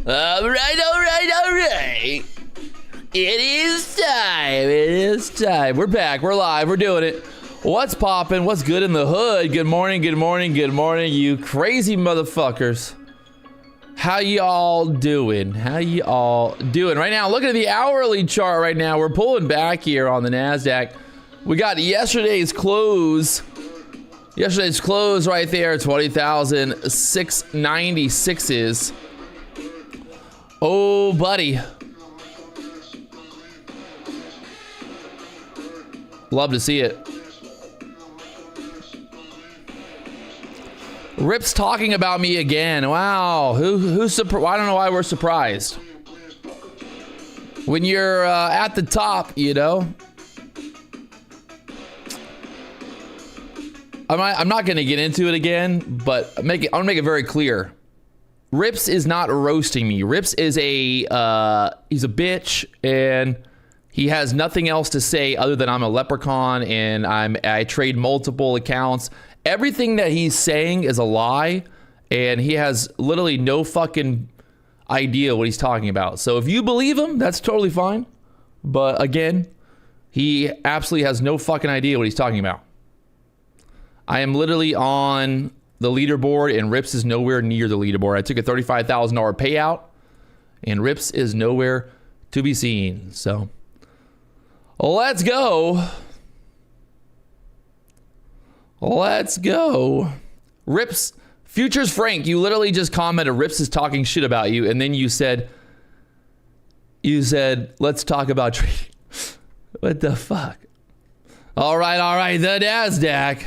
All right. It is time. We're back. We're live. We're doing it. What's poppin'? What's good in the hood? Good morning, you crazy motherfuckers. How y'all doing? Right now, looking at the hourly chart right now. We're pulling back here on the NASDAQ. We got yesterday's close. Yesterday's close right there, 20,696 is. Oh, buddy. Love to see it. Rip's talking about me again. Wow. Who's surprised? I don't know why we're surprised. When you're at the top, you know. I'm not going to get into it again, but I'm going to make it very clear. Rips is not roasting me. Rips is he's a bitch, and he has nothing else to say other than I'm a leprechaun and I trade multiple accounts. Everything that he's saying is a lie, and he has literally no fucking idea what he's talking about. So if you believe him, that's totally fine. But again, he absolutely has no fucking idea what he's talking about. I am literally on the leaderboard, and Rips is nowhere near the leaderboard. I took a $35,000 payout, and Rips is nowhere to be seen. So let's go. Rips, Futures Frank, you literally just commented Rips is talking shit about you, and then you said, let's talk about trading. What the fuck? All right, the NASDAQ.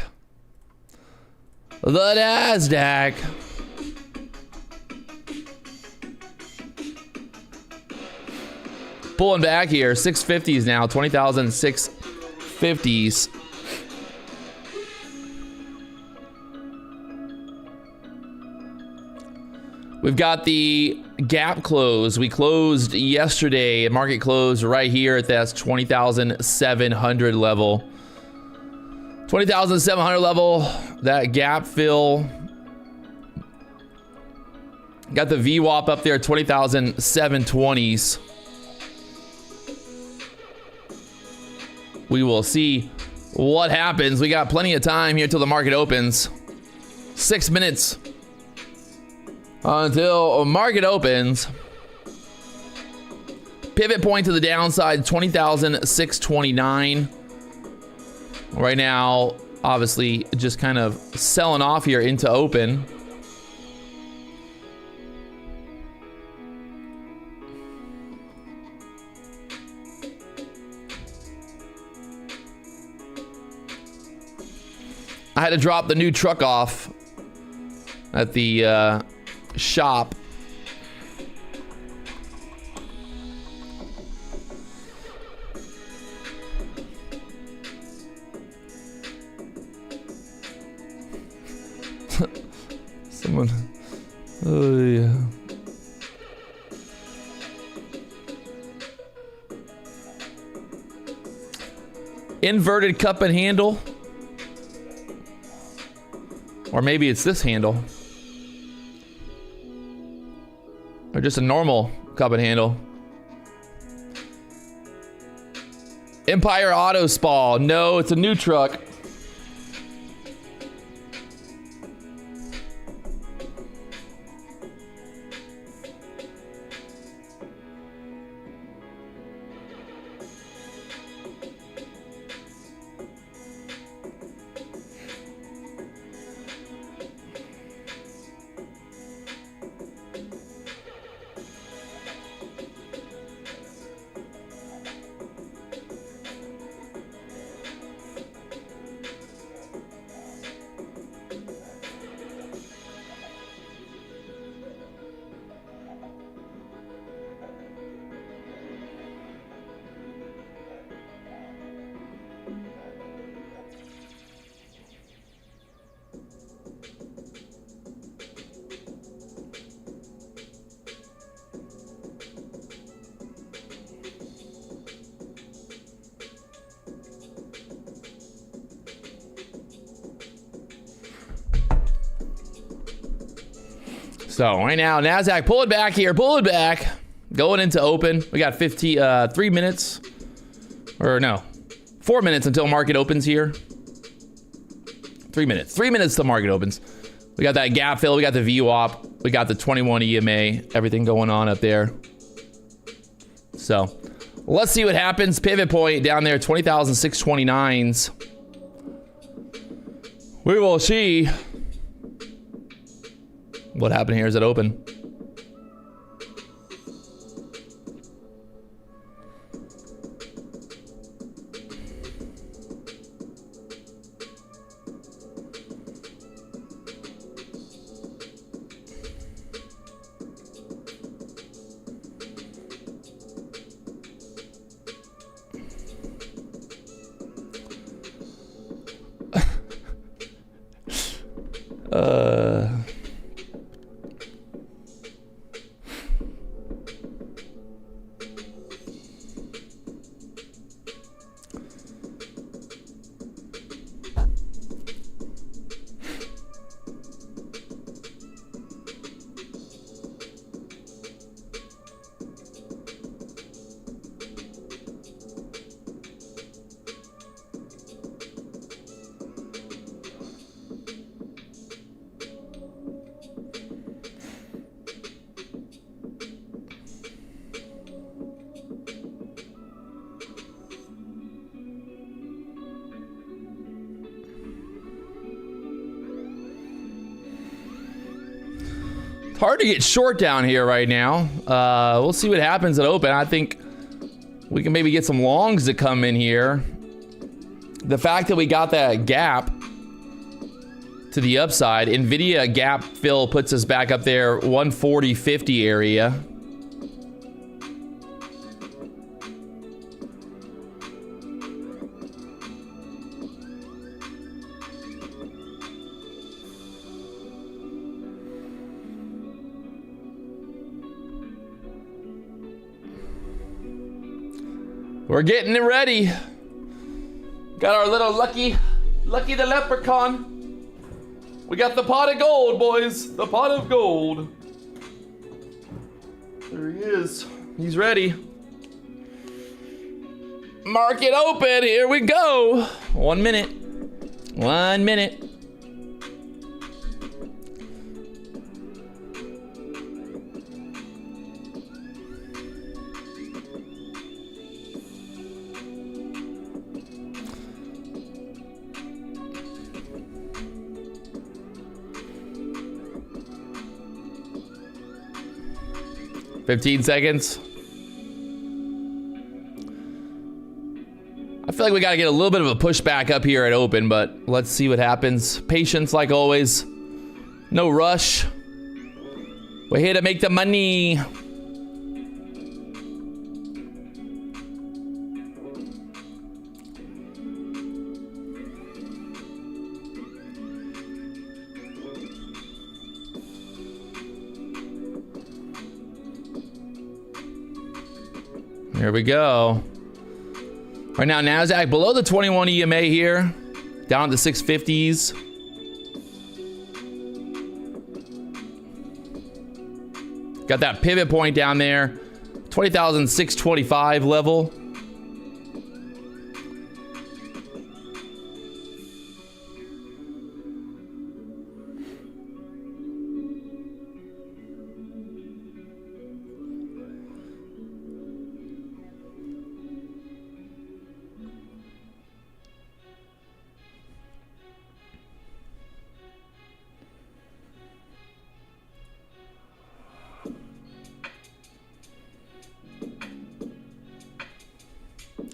Pulling back here, 650s now, 20,650s. We've got the gap close. We closed yesterday. Market closed right here at that 20,700 level. 20,700 level. That gap fill. Got the VWAP up there, 20,720s. We will see what happens. We got plenty of time here till the market opens. 6 minutes until market opens. Pivot point to the downside, 20,629. Right now, obviously, just kind of selling off here into open. I had to drop the new truck off at the shop. Someone. Oh, yeah. Inverted cup and handle. Or maybe it's this handle. Or just a normal cup and handle. Empire Auto Spa. No, it's a new truck. So right now, NASDAQ pulling back here, pulling back. Going into open. We got 3 minutes. Or no, 4 minutes until market opens here. 3 minutes. 3 minutes till market opens. We got that gap fill. We got the VWAP. We got the 21 EMA. Everything going on up there. So let's see what happens. Pivot point down there, 20,629s. We will see what happened here as it open. Hard to get short down here right now. We'll see what happens at open. I think we can maybe get some longs to come in here. The fact that we got that gap to the upside, NVIDIA gap fill puts us back up there, 140.50 area. We're getting it ready. Got our little Lucky the Leprechaun. We got the pot of gold, boys. The pot of gold. There he is. He's ready. Market open. Here we go. 1 minute. 1 minute. $15 seconds. I feel like we got to get a little bit of a pushback up here at open, but let's see what happens. Patience, like always. No rush. We're here to make the money. Here we go. Right now, NASDAQ below the 21 EMA here, down to 650s. Got that pivot point down there, 20,625 level.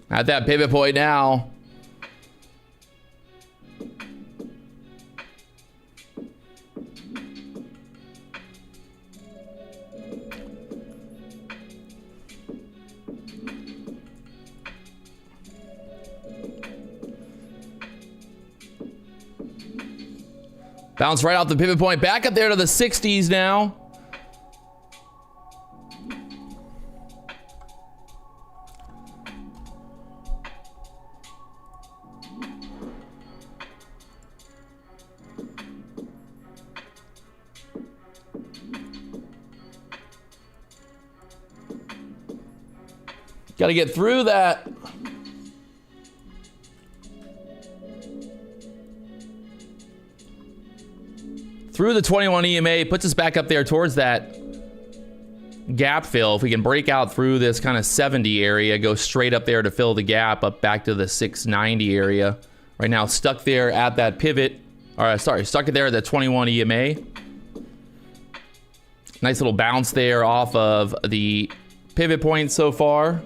At that pivot point now. Bounce right off the pivot point, back up there to the 60s now. Got to get through that. Through the 21 EMA, puts us back up there towards that gap fill. If we can break out through this kind of 70 area, go straight up there to fill the gap up back to the 690 area. Right now, stuck there at that pivot. Or sorry, stuck there at the 21 EMA. Nice little bounce there off of the pivot point so far.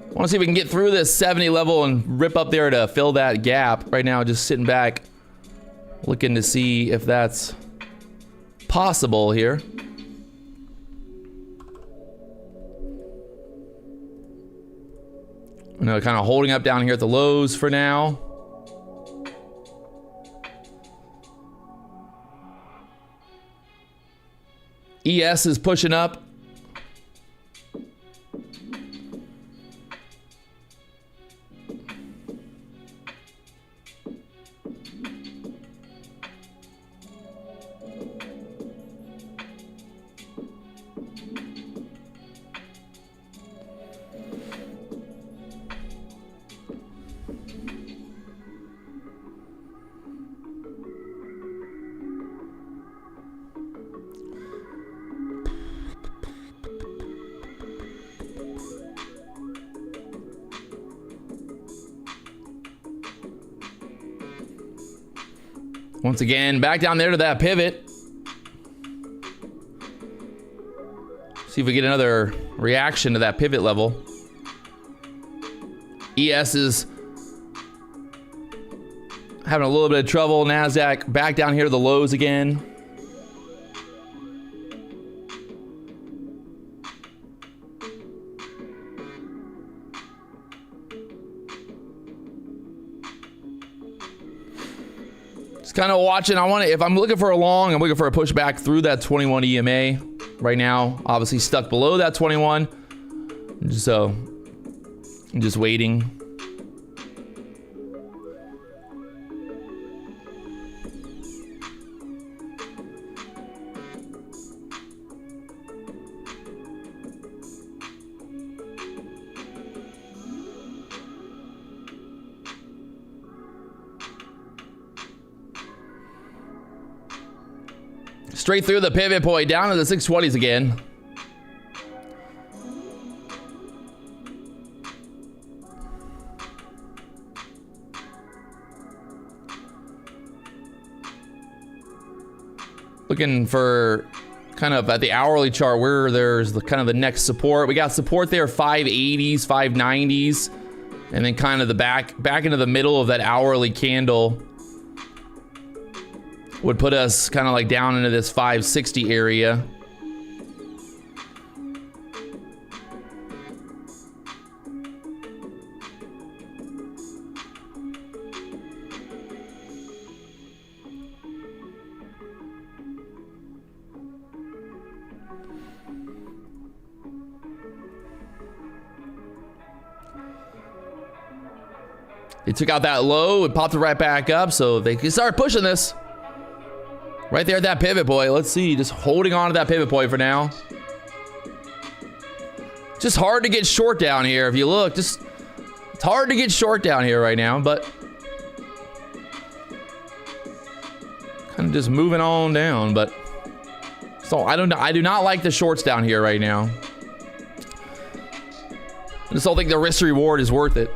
I want to see if we can get through this 70 level and rip up there to fill that gap. Right now, just sitting back, looking to see if that's possible here. You know, kind of holding up down here at the lows for now. ES is pushing up. Once again, back down there to that pivot. See if we get another reaction to that pivot level. ES is having a little bit of trouble. NASDAQ back down here to the lows again. Kind of watching. I want to, if I'm looking for a long, I'm looking for a pushback through that 21 EMA. Right now, obviously stuck below that 21. So I'm just waiting. Straight through the pivot point, down to the 620s again. Looking for kind of at the hourly chart where there's the kind of the next support. We got support there, 580s, 590s, and then kind of the back into the middle of that hourly candle would put us kind of like down into this 560 area. It took out that low, it popped it right back up, so they can start pushing this. Right there at that pivot point. Let's see, just holding on to that pivot point for now. Just hard to get short down here. If you look, just it's hard to get short down here right now, but kind of just moving on down. But so I do not like the shorts down here right now. I just don't think the risk reward is worth it.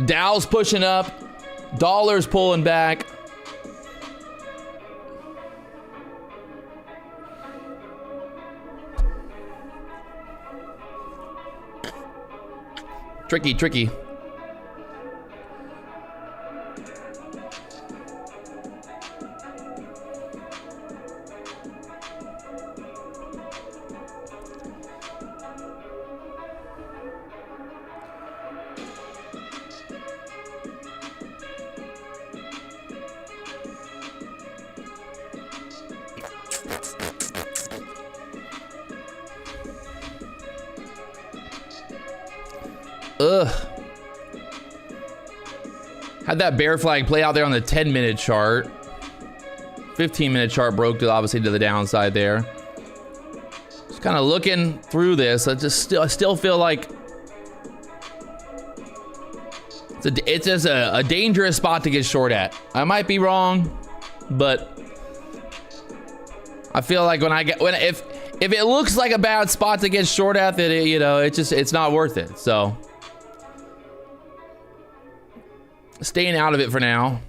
Dow's pushing up. Dollar's pulling back. Tricky, tricky. Ugh. Had that bear flag play out there on the 10-minute chart. 15-minute chart broke to obviously to the downside there. Just kind of looking through this. I still feel like it's just a dangerous spot to get short at. I might be wrong, but I feel like if it looks like a bad spot to get short at, that it's not worth it. So staying out of it for now.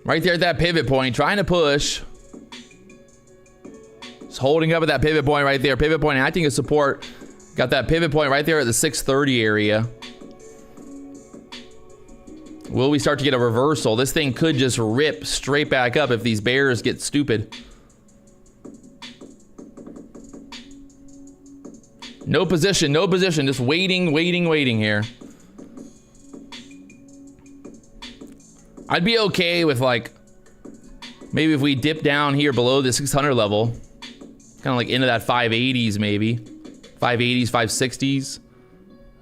Right there at that pivot point, trying to push. It's holding up at that pivot point right there. Pivot point acting as support. Got that pivot point right there at the 630 area. Will we start to get a reversal? This thing could just rip straight back up if these bears get stupid. No position, no position. Just waiting here. I'd be okay with, like, maybe if we dip down here below the 600 level. Kind of like into that 580s maybe. 580s, 560s.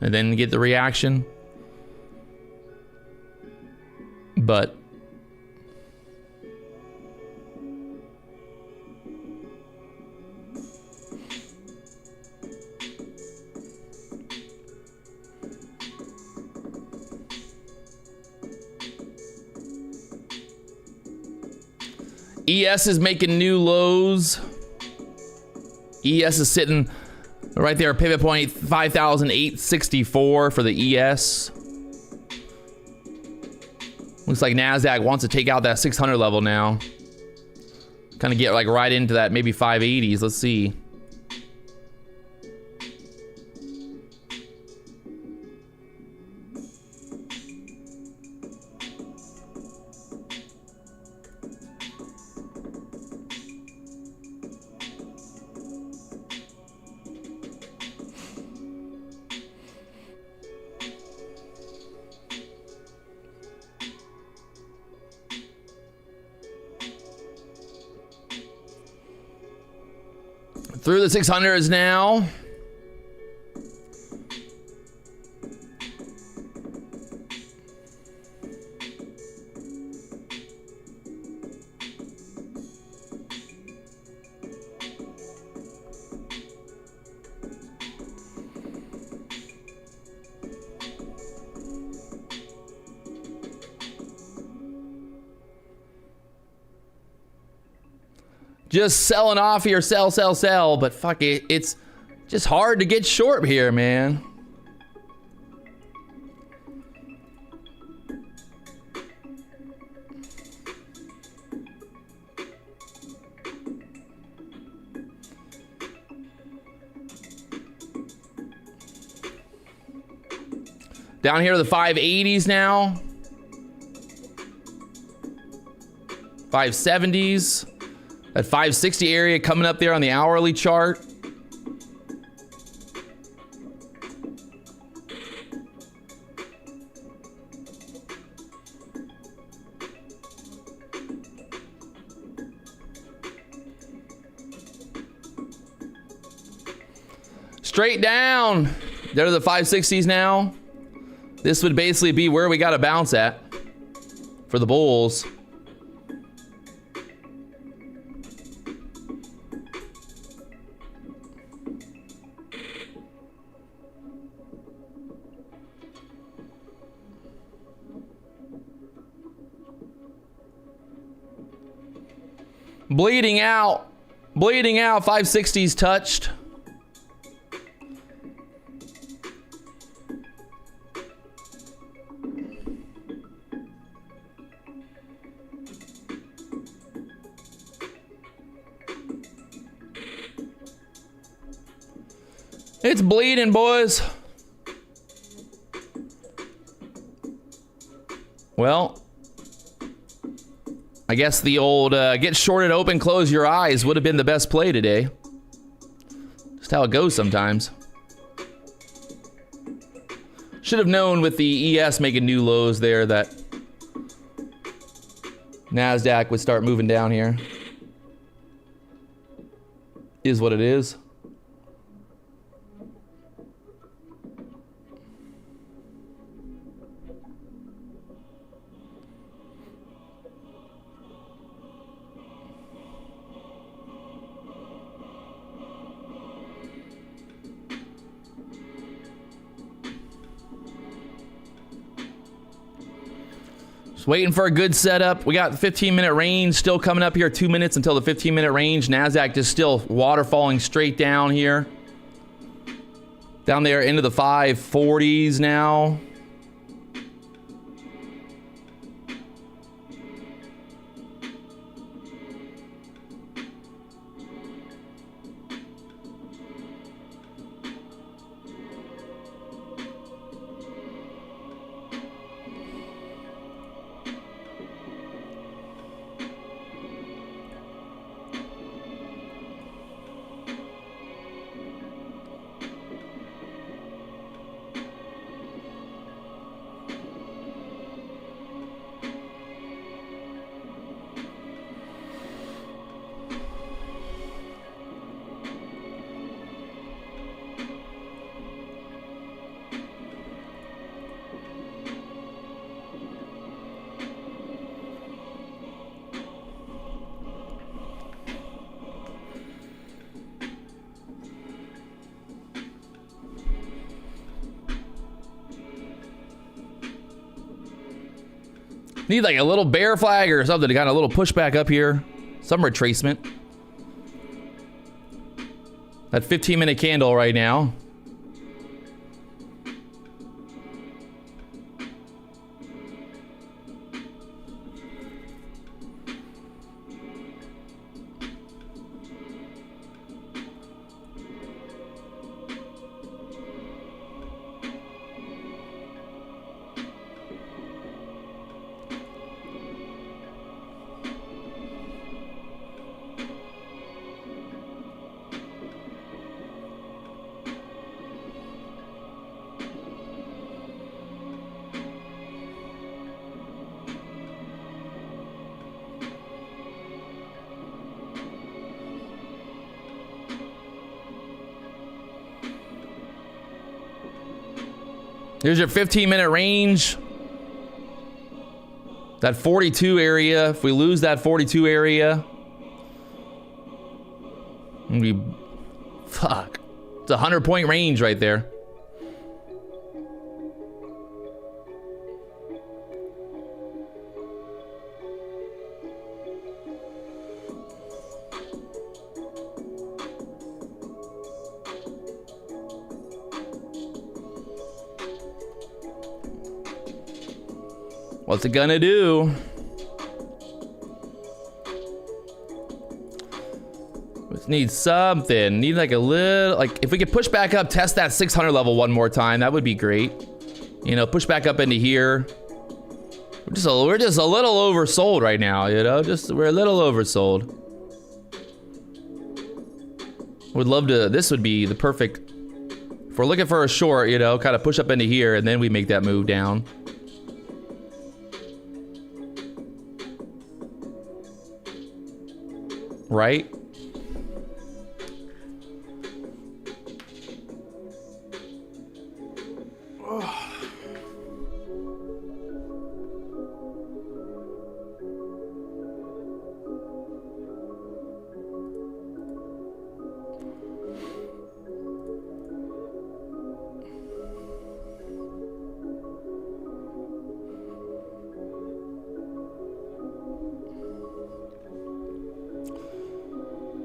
And then get the reaction. But ES is making new lows. ES is sitting right there, pivot point 5,864 for the ES. Looks like NASDAQ wants to take out that 600 level now. Kind of get like right into that maybe 580s. Let's see. Through the 600s now. Just selling off here, sell. But fuck it, it's just hard to get short here, man. Down here to the 580s now. 570s. That 560 area coming up there on the hourly chart. Straight down. There to the 560s now. This would basically be where we got to bounce at for the bulls. Bleeding out. Bleeding out. 560s touched. It's bleeding, boys. Well, I guess the old get shorted open, close your eyes would have been the best play today. Just how it goes sometimes. Should have known with the ES making new lows there that NASDAQ would start moving down here. Is what it is. Just waiting for a good setup. We got 15-minute range still coming up here. 2 minutes until the 15-minute range. NASDAQ just still waterfalling straight down here. Down there into the 540s now. Need like a little bear flag or something to kind of a little pushback up here. Some retracement. That 15-minute candle right now. Here's your 15-minute range. That 42 area. If we lose that 42 area, fuck. It's a 100-point range right there. What's it gonna do? Just need something. Need like a little, like if we could push back up, test that 600 level one more time, that would be great. You know, push back up into here. We're just a little oversold right now, you know, we're a little oversold. Would love to, this would be the perfect, if we're looking for a short, you know, kind of push up into here and then we make that move down. Right?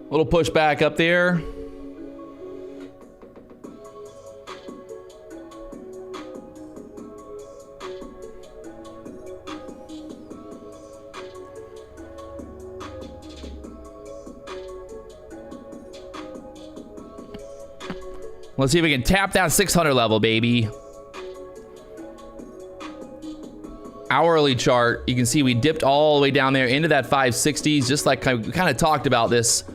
Little pushback up there. Let's see if we can tap that 600 level, baby. Hourly chart, you can see we dipped all the way down there into that 560s, just like we kind of talked about this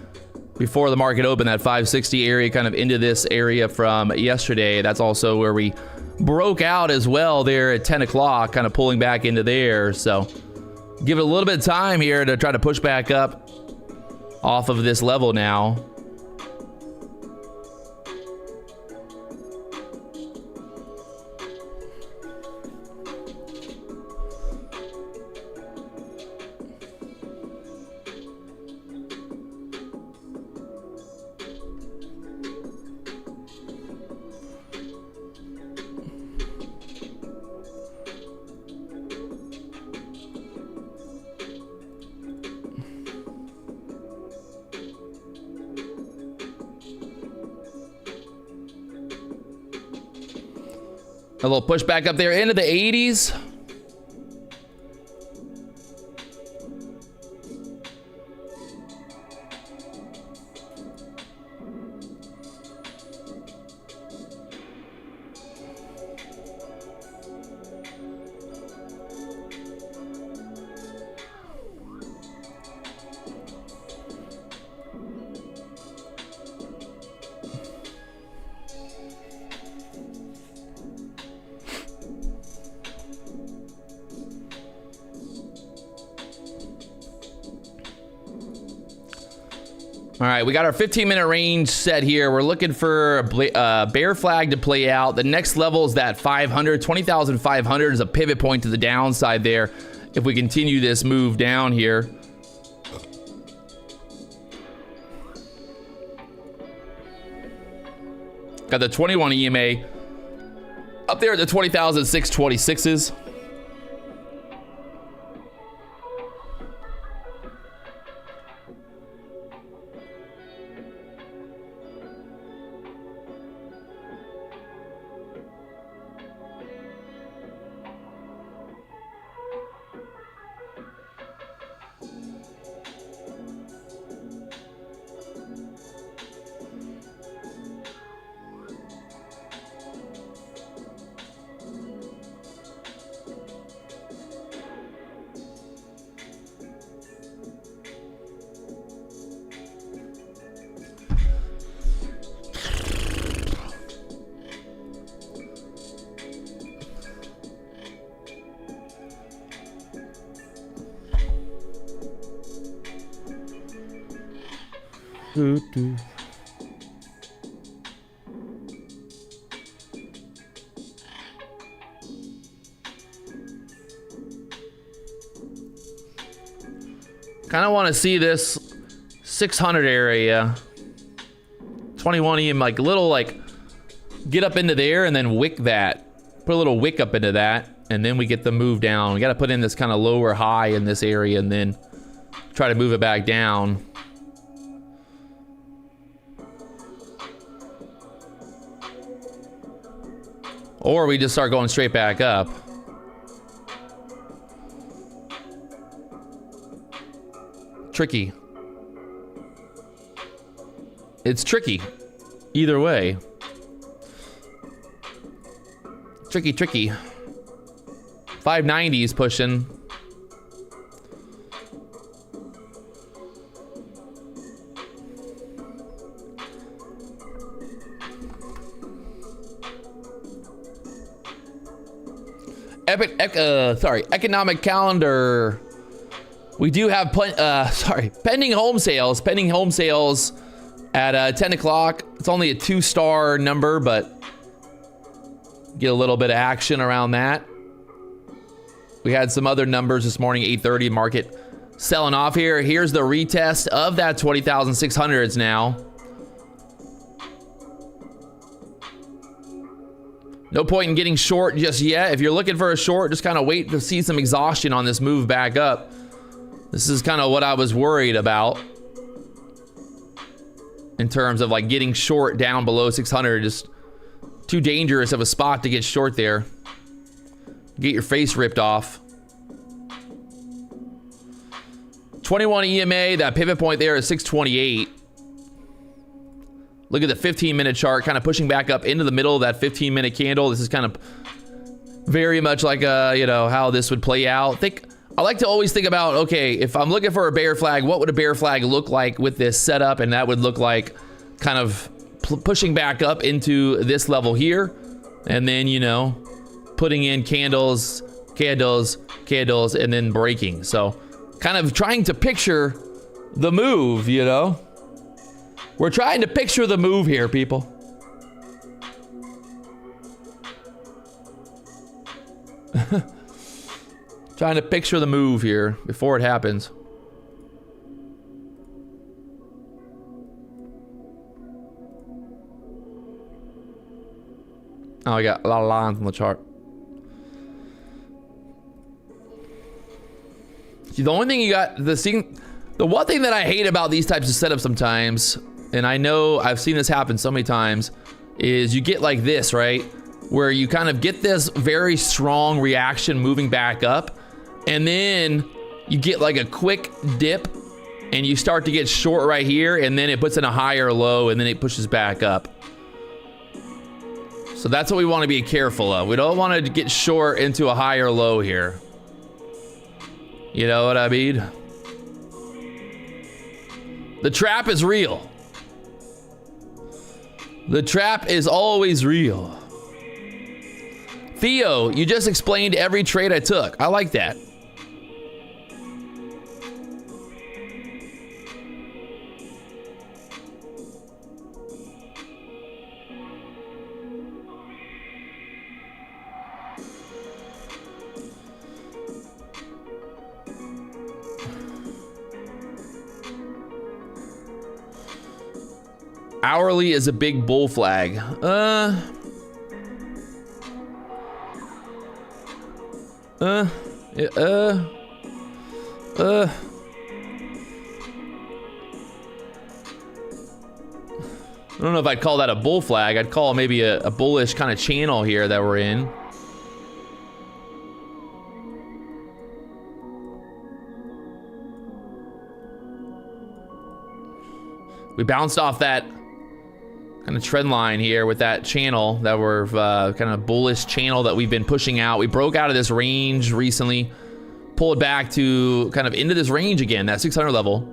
before the market opened, that 560 area kind of into this area from yesterday. That's also where we broke out as well there at 10 o'clock, kind of pulling back into there. So give it a little bit of time here to try to push back up off of this level now. A little pushback up there into the 80s. All right, we got our 15-minute range set here. We're looking for a bear flag to play out. The next level is that 500. 20,500 is a pivot point to the downside there if we continue this move down here. Got the 21 EMA up there at the 20,626s. Kind of want to see this 600 area. 21 EM, like a little, like, get up into there and then wick that. Put a little wick up into that, and then we get the move down. We got to put in this kind of lower high in this area and then try to move it back down. Or we just start going straight back up. Tricky. It's tricky. Either way. Tricky, tricky. 590 is pushing. Economic calendar. We do have pending home sales. Pending home sales at 10 o'clock. It's only a 2-star number, but get a little bit of action around that. We had some other numbers this morning. 8:30 market selling off here. Here's the retest of that 20,600s now. No point in getting short just yet. If you're looking for a short, just kind of wait to see some exhaustion on this move back up. This is kind of what I was worried about. in terms of like getting short down below 600. Just too dangerous of a spot to get short there. Get your face ripped off. 21 EMA, that pivot point there is 628. Look at the 15-minute chart, kind of pushing back up into the middle of that 15-minute candle. This is kind of very much like, you know, how this would play out. I like to always think about, okay, if I'm looking for a bear flag, what would a bear flag look like with this setup? And that would look like kind of pushing back up into this level here. And then, you know, putting in candles, candles, candles, and then breaking. So kind of trying to picture the move, you know? We're trying to picture the move here, people. Trying to picture the move here before it happens. Oh, I got a lot of lines on the chart. See, the only thing you got, the one thing that I hate about these types of setups sometimes, and I know I've seen this happen so many times, is you get like this, right? Where you kind of get this very strong reaction moving back up, and then you get like a quick dip, and you start to get short right here, and then it puts in a higher low, and then it pushes back up. So that's what we want to be careful of. We don't want to get short into a higher low here. You know what I mean? The trap is real. The trap is always real. Theo, you just explained every trade I took. I like that. Hourly is a big bull flag. I don't know if I'd call that a bull flag. I'd call it maybe a bullish kind of channel here that we're in. We bounced off that kind of trend line here with that channel that we're kind of bullish channel that we've been pushing out. We broke out of this range recently, pulled back to kind of into this range again, that 600 level.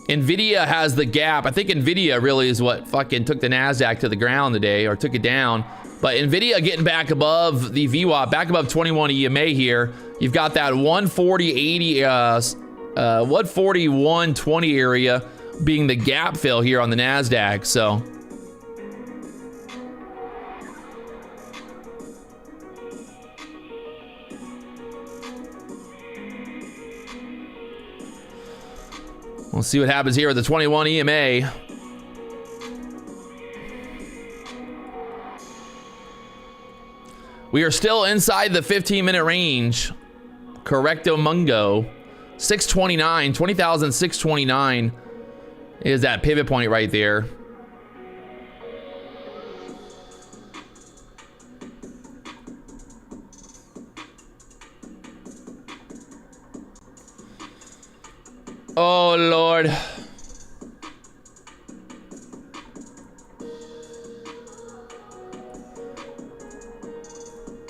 Nvidia has the gap. I think Nvidia really is what fucking took the NASDAQ to the ground today, or took it down. But Nvidia getting back above the VWAP, back above 21 EMA here. You've got that 140.80, 141.20 area being the gap fill here on the NASDAQ, so. We'll see what happens here with the 21 EMA. We are still inside the 15-minute range. Correcto Mungo. 629, 20,629 is that pivot point right there. Oh, Lord.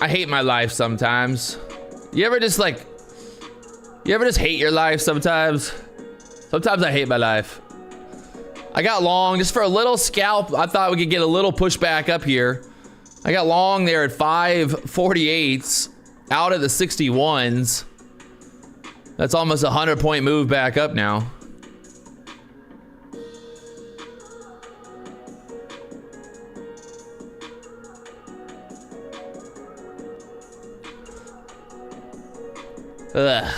I hate my life sometimes. You ever just hate your life sometimes? Sometimes I hate my life. I got long just for a little scalp. I thought we could get a little pushback up here. I got long there at 548s out of the 61s. That's almost a 100-point move back up now. Ugh.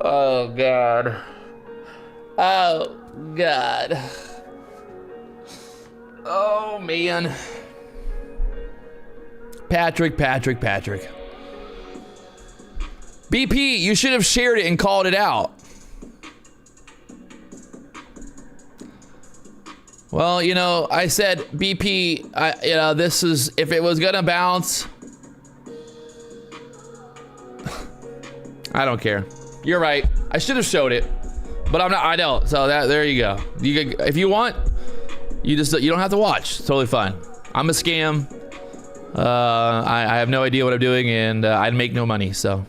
Oh God. Oh God. Oh man. Patrick. BP, you should have shared it and called it out. Well, you know, I said BP, you know, this is, if it was gonna bounce, I don't care. You're right. I should have showed it, but I'm not. I don't. So there you go. You if you want, you don't have to watch. It's totally fine. I'm a scam. I have no idea what I'm doing, and I'd make no money. So.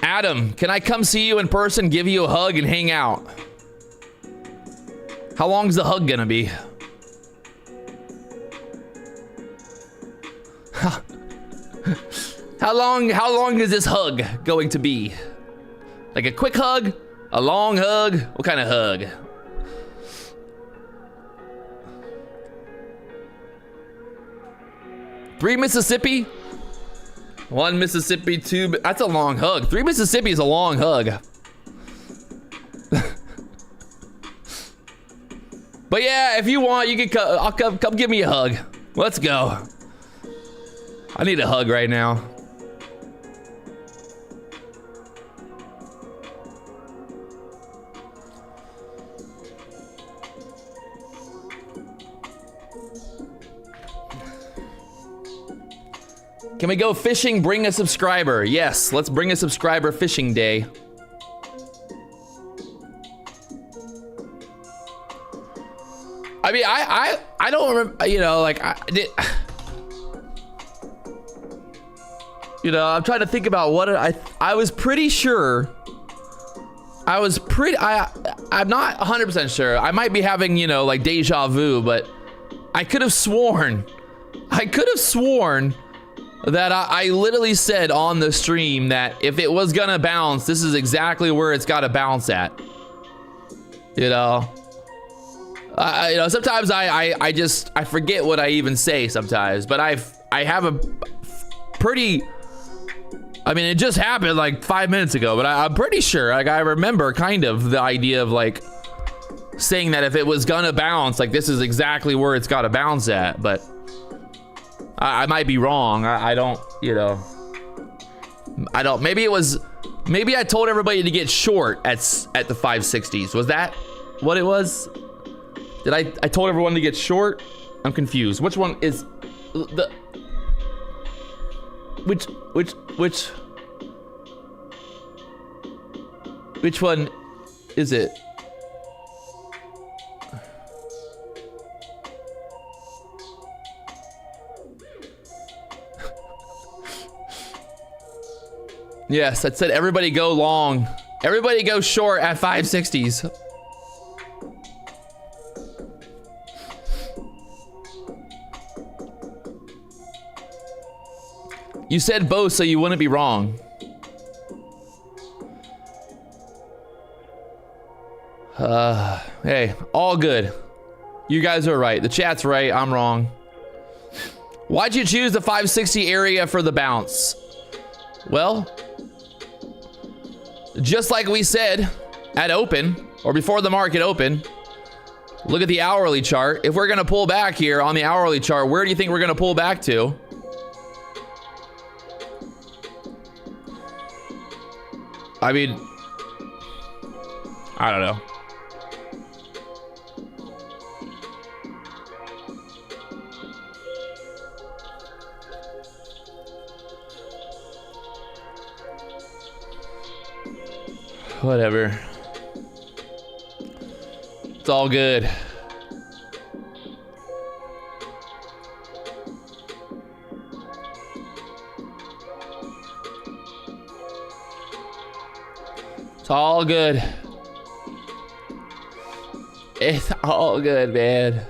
Adam, can I come see you in person, give you a hug, and hang out? How long's the hug gonna be? How long is this hug going to be? Like a quick hug? A long hug? What kind of hug? Three Mississippi? One Mississippi, two. That's a long hug. Three Mississippi is a long hug. But yeah, if you want, you can I'll come give me a hug. Let's go. I need a hug right now. Can we go fishing? Bring a subscriber. Yes, let's bring a subscriber fishing day. I mean, I don't remember, you know, like you know, I'm trying to think about what I was pretty sure. I'm not 100% sure. I might be having, you know, like deja vu, but I could have sworn that I literally said on the stream that if it was gonna bounce, this is exactly where it's gotta bounce at. You know? You know, sometimes I forget what I even say sometimes, but I have a pretty, I mean, it just happened like 5 minutes ago, but I'm pretty sure, like, I remember kind of the idea of like saying that if it was gonna bounce, like this is exactly where it's gotta bounce at, but I might be wrong. I don't, you know, I don't, maybe I told everybody to get short at the 560s. Was that what it was? Did I told everyone to get short? I'm confused. Which one is the, which one is it? Yes, I said everybody go long. Everybody go short at 560s. You said both, so you wouldn't be wrong. Hey, all good. You guys are right. The chat's right. I'm wrong. Why'd you choose the 560 area for the bounce? Well, just like we said at open, or before the market opened, look at the hourly chart. If we're gonna pull back here on the hourly chart, where do you think we're gonna pull back to? I mean, I don't know. Whatever. It's all good. It's all good. It's all good, man.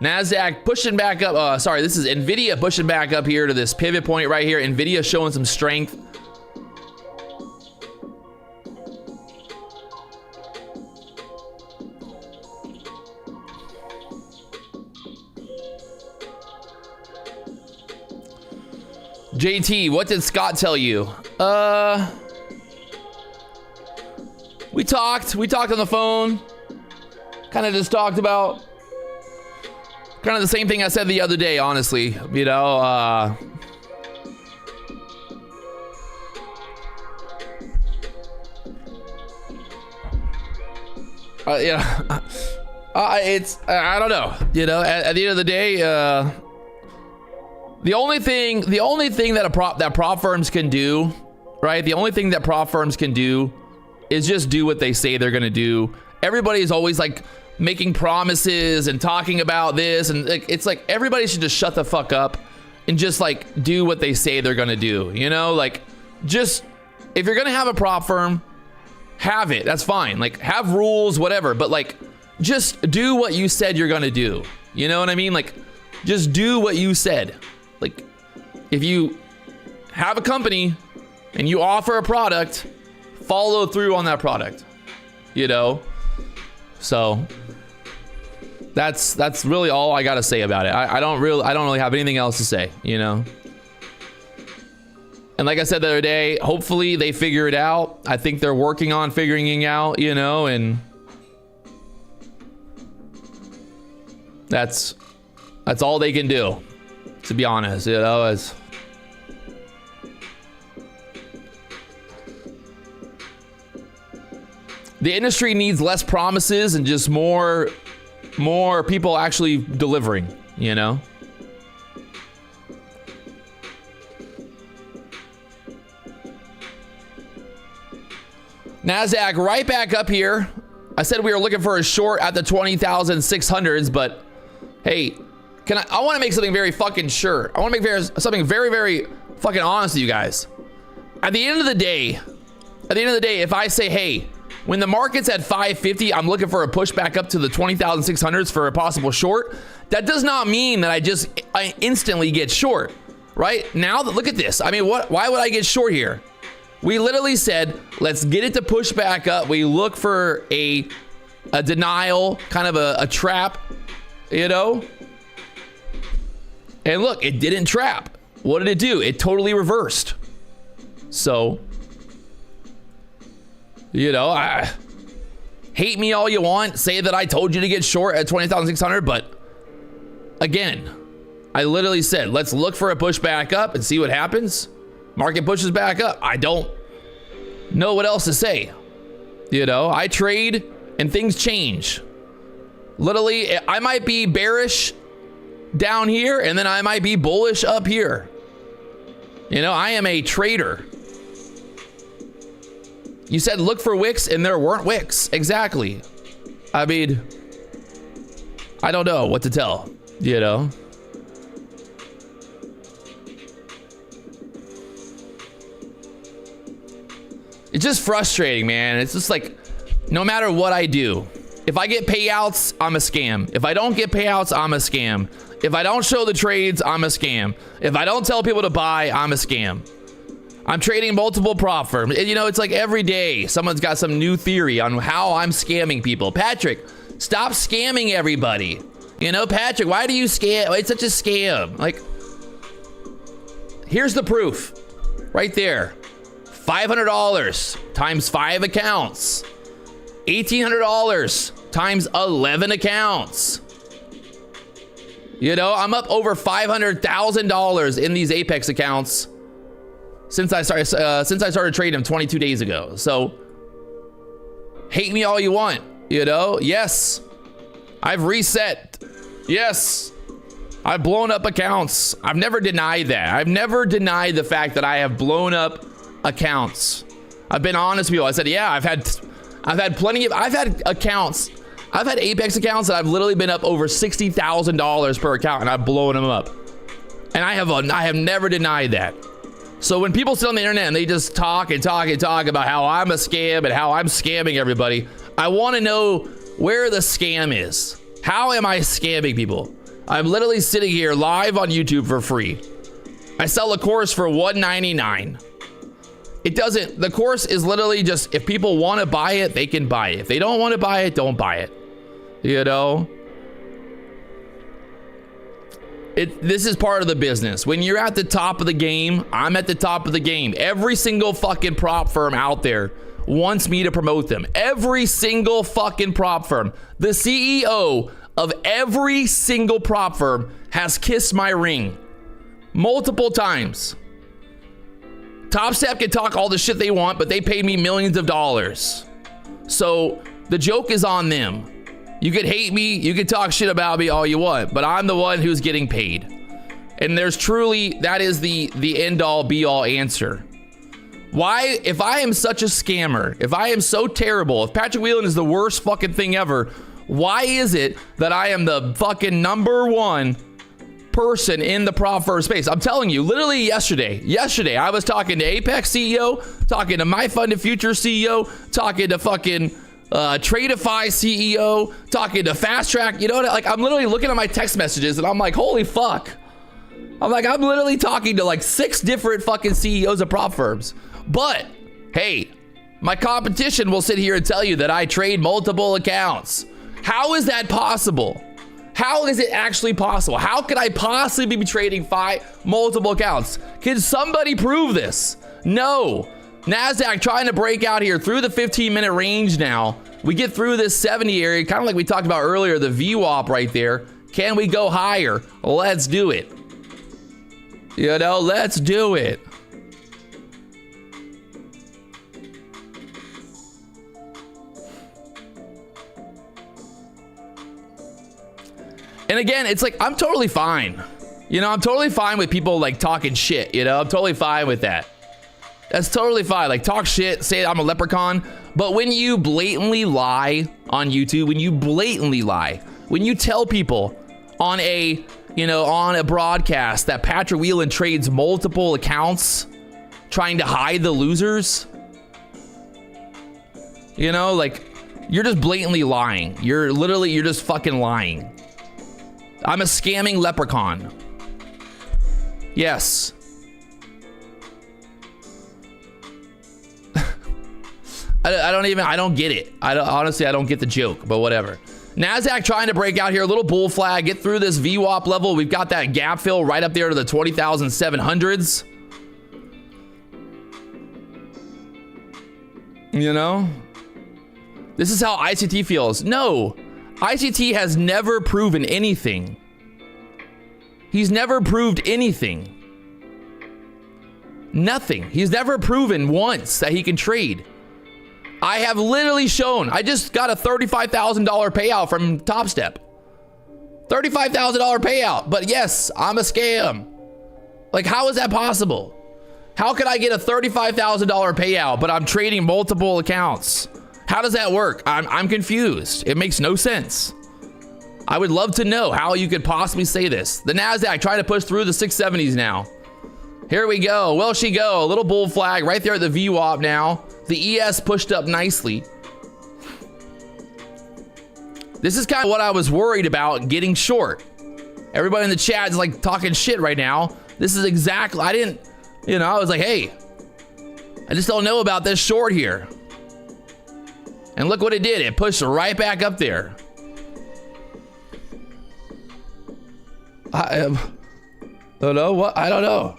NASDAQ pushing back up. Sorry, this is NVIDIA pushing back up here to this pivot point right here. NVIDIA showing some strength. JT, what did Scott tell you? We talked on the phone. Kind of just talked about kind of the same thing I said the other day, honestly. You know, yeah. I don't know. You know, at the end of the day, the only thing that prop firms can do, right? The only thing that prop firms can do is just do what they say they're gonna do. Everybody's always like making promises and talking about this, and it's like everybody should just shut the fuck up and just like do what they say they're gonna do. You know, like just if you're gonna have a prop firm, have it. That's fine. Like have rules, whatever. But like just do what you said you're gonna do. You know what I mean? Like just do what you said. Like if you have a company and you offer a product, follow through on that product. You know? So that's really all I gotta say about it. I don't really have anything else to say, you know? And like I said the other day, hopefully they figure it out. I think they're working on figuring it out, you know, and that's all they can do, to be honest, you know. As the industry needs less promises and just more people actually delivering, you know. NASDAQ right back up here. I said we were looking for a short at the 20,600s, but hey, I want to make something very fucking sure. I want to make something very, very fucking honest with you guys. At the end of the day, if I say, hey, when the market's at 550, I'm looking for a push back up to the 20,600s for a possible short. That does not mean that I instantly get short, right? Now, look at this. I mean, why would I get short here? We literally said, let's get it to push back up. We look for a denial, kind of a trap, you know? And look, it didn't trap. What did it do? It totally reversed. So, you know, hate me all you want. Say that I told you to get short at 20,600, but again, I literally said, let's look for a push back up and see what happens. Market pushes back up. I don't know what else to say. You know, I trade and things change. Literally, I might be bearish down here and then I might be bullish up here. You know, I am a trader. You said look for wicks and there weren't wicks. Exactly. I mean, I don't know what to tell, you know. It's just frustrating, man. It's just like, no matter what I do, if I get payouts, I'm a scam. If I don't get payouts, I'm a scam. If I don't show the trades, I'm a scam. If I don't tell people to buy, I'm a scam. I'm trading multiple prop firms. And you know, it's like every day someone's got some new theory on how I'm scamming people. Patrick, stop scamming everybody. You know, Patrick, why do you scam? It's such a scam. Like, here's the proof right there. $500 times 5 accounts. $1,800 times 11 accounts. You know, I'm up over $500,000 in these Apex accounts since I started trading them 22 days ago. So hate me all you want, you know? Yes, I've reset. Yes, I've blown up accounts. I've never denied that. I've never denied the fact that I have blown up accounts. I've been honest with you. I said, yeah, I've had accounts. I've had Apex accounts that I've literally been up over $60,000 per account and I've blown them up. And I have never denied that. So when people sit on the internet and they just talk about how I'm a scam and how I'm scamming everybody, I want to know where the scam is. How am I scamming people? I'm literally sitting here live on YouTube for free. I sell a course for $199. The course is literally just, if people want to buy it, they can buy it. If they don't want to buy it, don't buy it. You know? This is part of the business. When you're at the top of the game, I'm at the top of the game. Every single fucking prop firm out there wants me to promote them. Every single fucking prop firm. The CEO of every single prop firm has kissed my ring multiple times. Top Step can talk all the shit they want, but they pay me millions of dollars. So the joke is on them. You could hate me, you could talk shit about me all you want, but I'm the one who's getting paid. And there's truly, that is the end all be all answer. Why, if I am such a scammer, if I am so terrible, if Patrick Wieland is the worst fucking thing ever, why is it that I am the fucking #1 person in the prop firm space? I'm telling you, literally yesterday, I was talking to Apex CEO, talking to My Funded Future CEO, talking to fucking Tradeify CEO, talking to Fast Track. You know what? Like, I'm literally looking at my text messages and I'm like, holy fuck. I'm literally talking to like 6 different fucking CEOs of prop firms. But hey, my competition will sit here and tell you that I trade multiple accounts. How is that possible? How is it actually possible? How could I possibly be trading multiple accounts? Can somebody prove this? No. NASDAQ trying to break out here through the 15-minute range now. We get through this 70 area, kind of like we talked about earlier, the VWAP right there. Can we go higher? Let's do it. You know, let's do it. And again, it's like, I'm totally fine. You know, I'm totally fine with people like talking shit, you know, I'm totally fine with that. That's totally fine. Like, talk shit, say I'm a leprechaun. But when you blatantly lie on YouTube, when you blatantly lie, when you tell people on a, you know, on a broadcast that Patrick Wieland trades multiple accounts trying to hide the losers, you know, like, you're just blatantly lying. You're just fucking lying. I'm a scamming leprechaun. Yes. I don't get it. Honestly, I don't get the joke, but whatever. NASDAQ trying to break out here, a little bull flag, get through this VWAP level. We've got that gap fill right up there to the 20,700s. You know? This is how ICT feels. No, ICT has never proven anything. He's never proved anything. Nothing. He's never proven once that he can trade. I have literally shown, I just got a $35,000 payout from Top Step. $35,000 payout, but yes, I'm a scam. Like, how is that possible? How could I get a $35,000 payout, but I'm trading multiple accounts? How does that work? I'm confused. It makes no sense. I would love to know how you could possibly say this. The NASDAQ trying to push through the 670s now. Here we go. Will she go? A little bull flag right there at the VWAP now. The ES pushed up nicely. This is kind of what I was worried about getting short. Everybody in the chat is like talking shit right now. This is exactly, I didn't, you know, I was like, hey, I just don't know about this short here. And look what it did. It pushed right back up there. I don't know what, I don't know.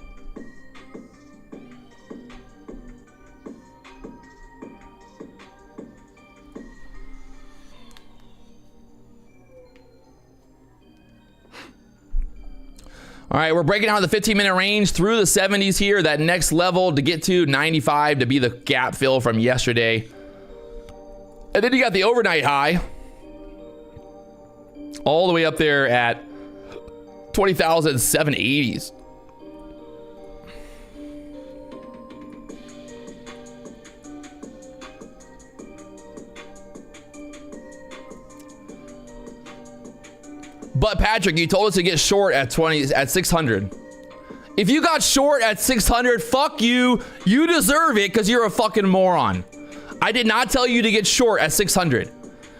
All right, we're breaking out the 15-minute range through the 70s here. That next level to get to 95 to be the gap fill from yesterday. And then you got the overnight high all the way up there at 20,780s. But Patrick, you told us to get short at 600. If you got short at 600, fuck you. You deserve it because you're a fucking moron. I did not tell you to get short at 600.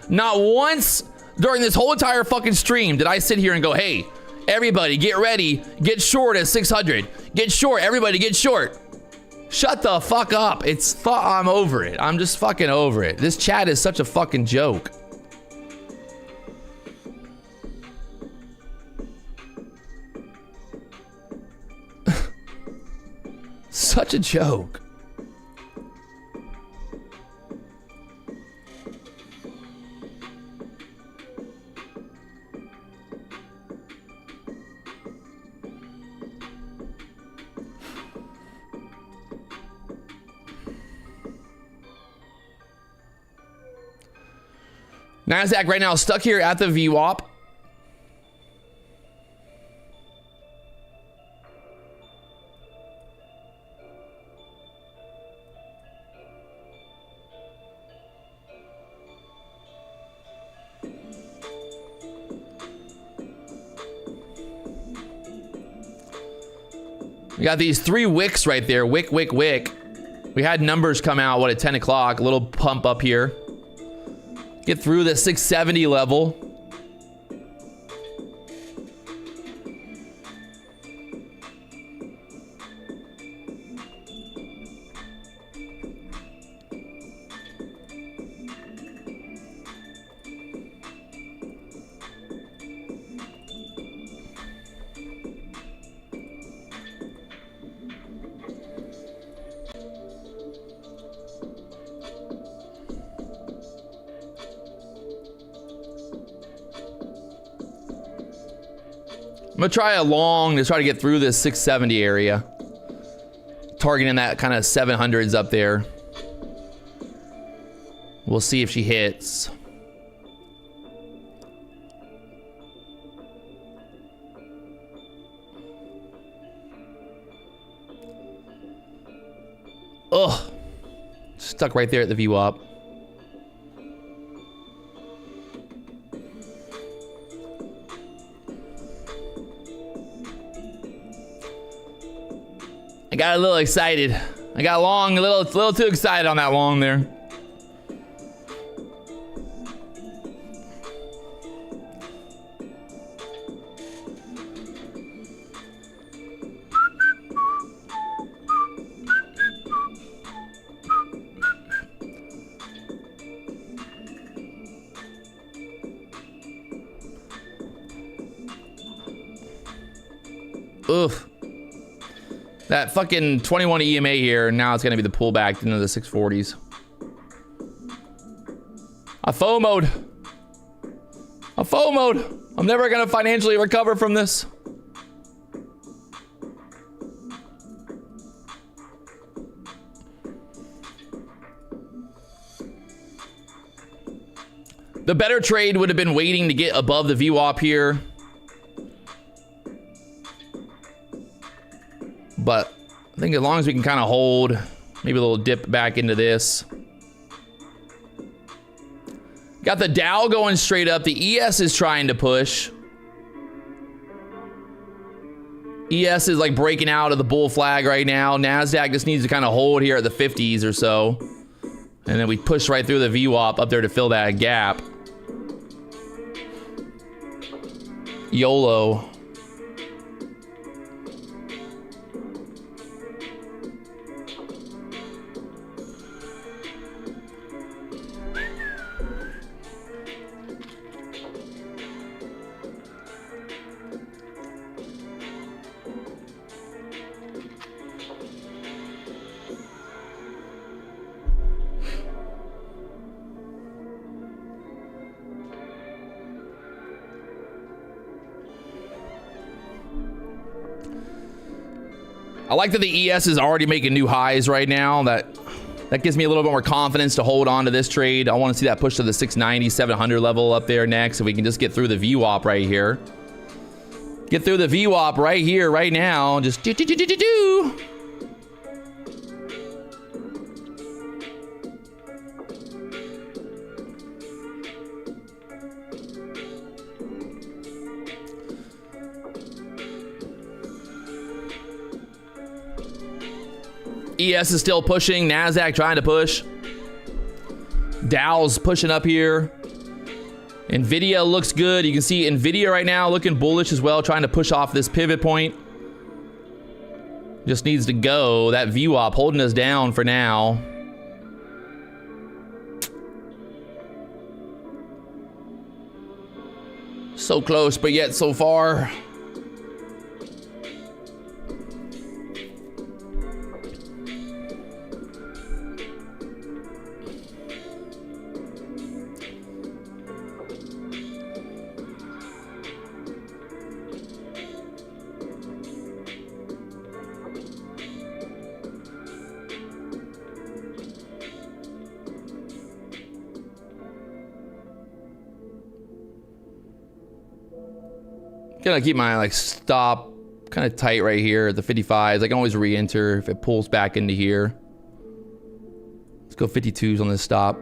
Not once during this whole entire fucking stream did I sit here and go, hey, everybody get ready, get short at 600. Get short, everybody get short. Shut the fuck up. I'm over it. I'm just fucking over it. This chat is such a fucking joke. Such a joke. NASDAQ right now stuck here at the VWAP. We got these 3 wicks right there. Wick, wick, wick. We had numbers come out, what, at 10 o'clock. A little pump up here. Get through the 670 level. I'm gonna try a long to try to get through this 670 area. Targeting that kind of 700s up there. We'll see if she hits. Ugh. Stuck right there at the VWAP. I got a little excited. I got long, a little too excited on that long there. Oof. That fucking 21 EMA here, now it's gonna be the pullback into the 640s. I FOMO'd. I FOMO'd. I'm never gonna financially recover from this. The better trade would have been waiting to get above the VWAP here. But I think as long as we can kind of hold, maybe a little dip back into this. Got the Dow going straight up. The ES is trying to push. ES is like breaking out of the bull flag right now. NASDAQ just needs to kind of hold here at the 50s or so. And then we push right through the VWAP up there to fill that gap. YOLO. I like that the ES is already making new highs right now. That gives me a little bit more confidence to hold on to this trade. I want to see that push to the 690, 700 level up there next. If we can just get through the VWAP right here. Get through the VWAP right here, right now. Just do. ES is still pushing. NASDAQ trying to push. Dow's pushing up here. NVIDIA looks good. You can see NVIDIA right now looking bullish as well, trying to push off this pivot point. Just needs to go. That VWAP holding us down for now. So close, but yet so far. Gonna keep my like stop kind of tight right here at the 55s. I can always re-enter if it pulls back into here. Let's go 52s on this stop.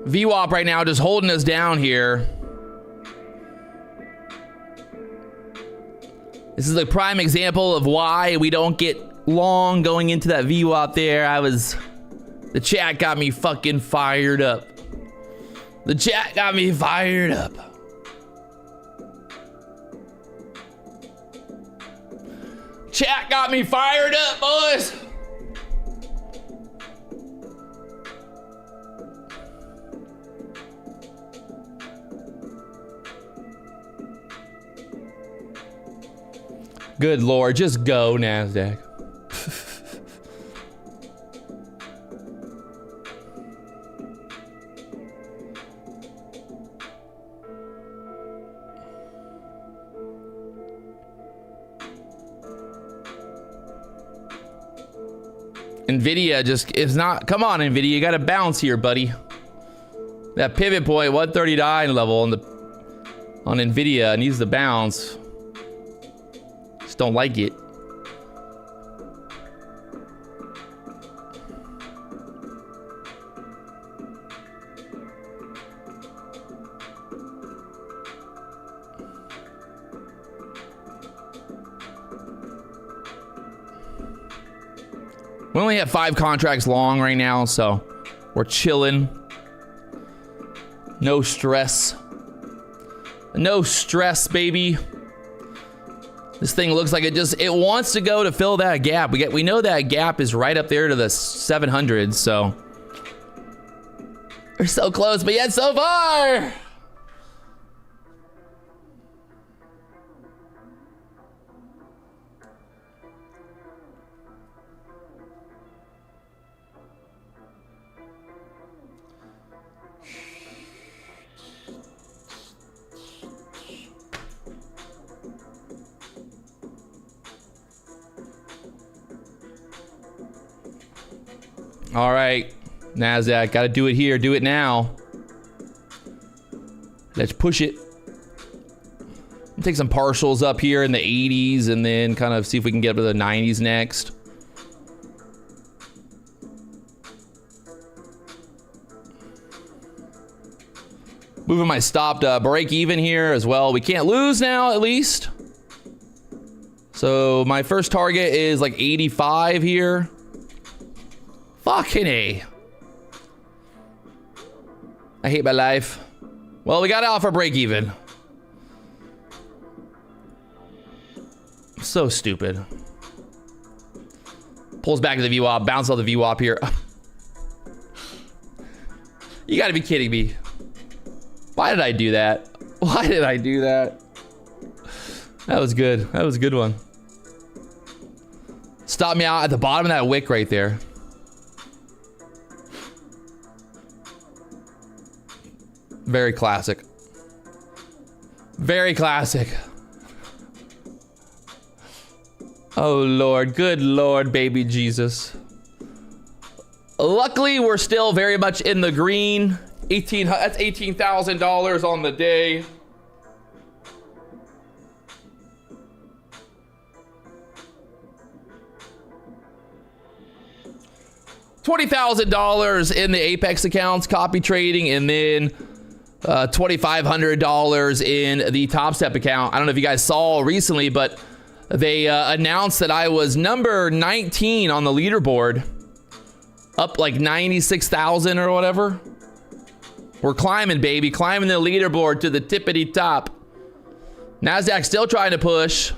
VWAP right now just holding us down here. This is a prime example of why we don't get long going into that VWAP there. The chat got me fucking fired up. The chat got me fired up. Chat got me fired up, boys. Good Lord, just go, NASDAQ. NVIDIA just is not. Come on, NVIDIA, you got to bounce here, buddy. That pivot point, 139 level on NVIDIA needs to bounce. Just don't like it. We only have 5 contracts long right now, so we're chilling. No stress. No stress, baby. This thing looks like it wants to go to fill that gap. We know that gap is right up there to the 700, so we're so close, but yet so far. All right, NASDAQ, got to do it here. Do it now. Let's push it. Take some partials up here in the 80s and then kind of see if we can get up to the 90s next. Moving my stop to break even here as well. We can't lose now, at least. So my first target is like 85 here. Fucking A. I hate my life. Well, we got to offer break even. So stupid. Pulls back to the VWAP. Bounce off the VWAP here. You got to be kidding me. Why did I do that? Why did I do that? That was good. That was a good one. Stop me out at the bottom of that wick right there. Very classic. Very classic. Oh Lord, good Lord, baby Jesus. Luckily, we're still very much in the green. That's $18,000 on the day. $20,000 in the Apex accounts, copy trading, and then $2,500 in the Top Step account. I don't know if you guys saw recently, but they announced that I was number 19 on the leaderboard, up like 96,000 or whatever. We're climbing, baby, climbing the leaderboard to the tippity top. NASDAQ still trying to push.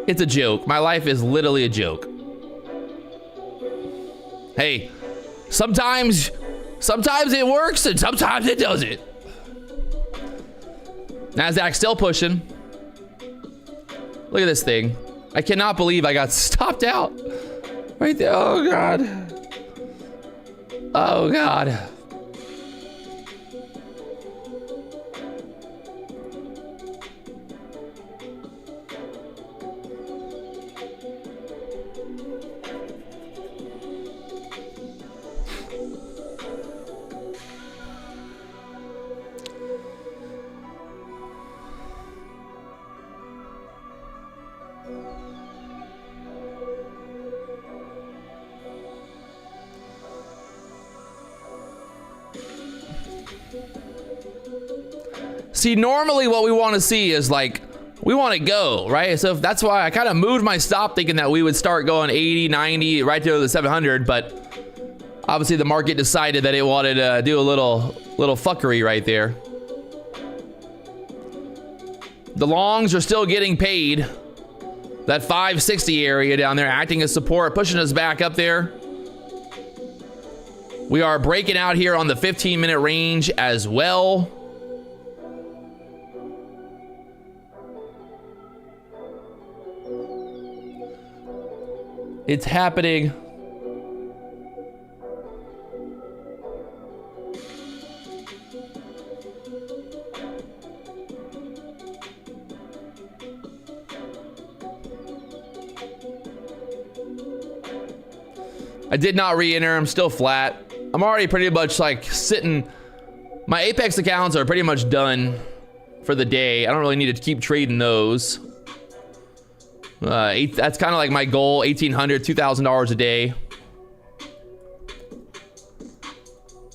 It's a joke. My life is literally a joke. Hey, sometimes it works and sometimes it doesn't. NASDAQ still pushing. Look at this thing. I cannot believe I got stopped out. Right there. Oh, God. Oh, God. See, normally what we want to see is like, we want to go, right? So that's why I kind of moved my stop thinking that we would start going 80, 90, right to the 700, but obviously the market decided that it wanted to do a little fuckery right there. The longs are still getting paid. That 560 area down there acting as support, pushing us back up there. We are breaking out here on the 15-minute range as well. It's happening. I did not re-enter. I'm still flat. I'm already pretty much like sitting. My Apex accounts are pretty much done for the day. I don't really need to keep trading those. That's kind of like my goal, $1,800, $2,000 a day.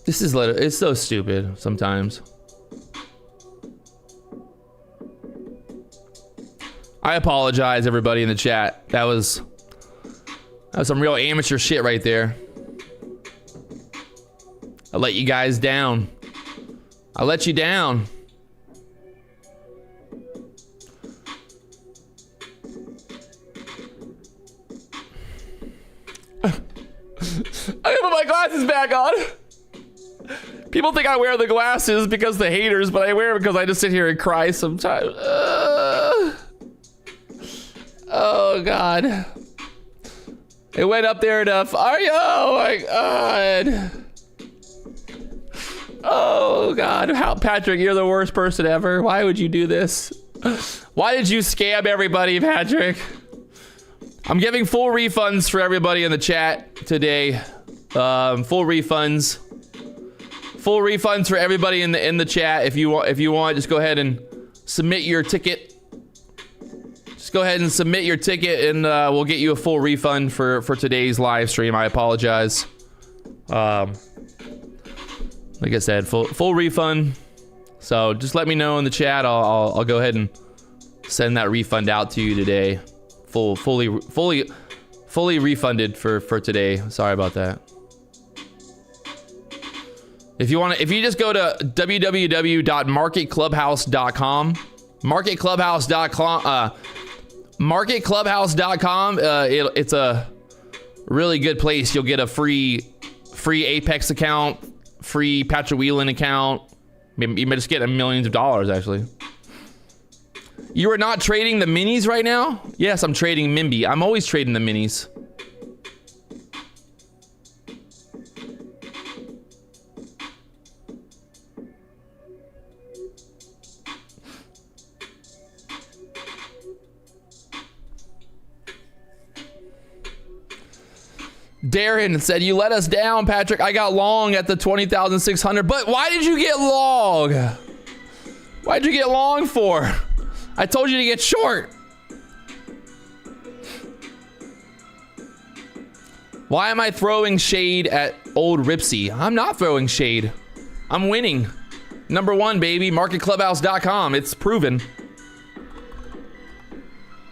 This is it's so stupid sometimes. I apologize, everybody in the chat. That was some real amateur shit right there. I let you guys down. I let you down. I gotta put my glasses back on. People think I wear the glasses because the haters, but I wear them because I just sit here and cry sometimes. Oh God. It went up there enough. Oh my God. Oh God. How, Patrick, you're the worst person ever. Why would you do this? Why did you scam everybody, Patrick? I'm giving full refunds for everybody in the chat today. Full refunds for everybody in the chat. If you want, just go ahead and submit your ticket. Just go ahead and submit your ticket, and we'll get you a full refund for today's live stream. I apologize. Like I said, full refund. So just let me know in the chat. I'll go ahead and send that refund out to you today. Fully refunded for today. Sorry about that. If you just go to www.marketclubhouse.com, marketclubhouse.com, it's a really good place. You'll get a free Apex account, free Patrick Wieland account. You may just get millions of dollars, actually. You are not trading the minis right now? Yes, I'm trading Mimby. I'm always trading the minis. Darren said, you let us down, Patrick. I got long at the 20,600. But why did you get long? Why'd you get long for? I told you to get short. Why am I throwing shade at old Ripsy? I'm not throwing shade. I'm winning. Number one, baby. MarketClubhouse.com. It's proven.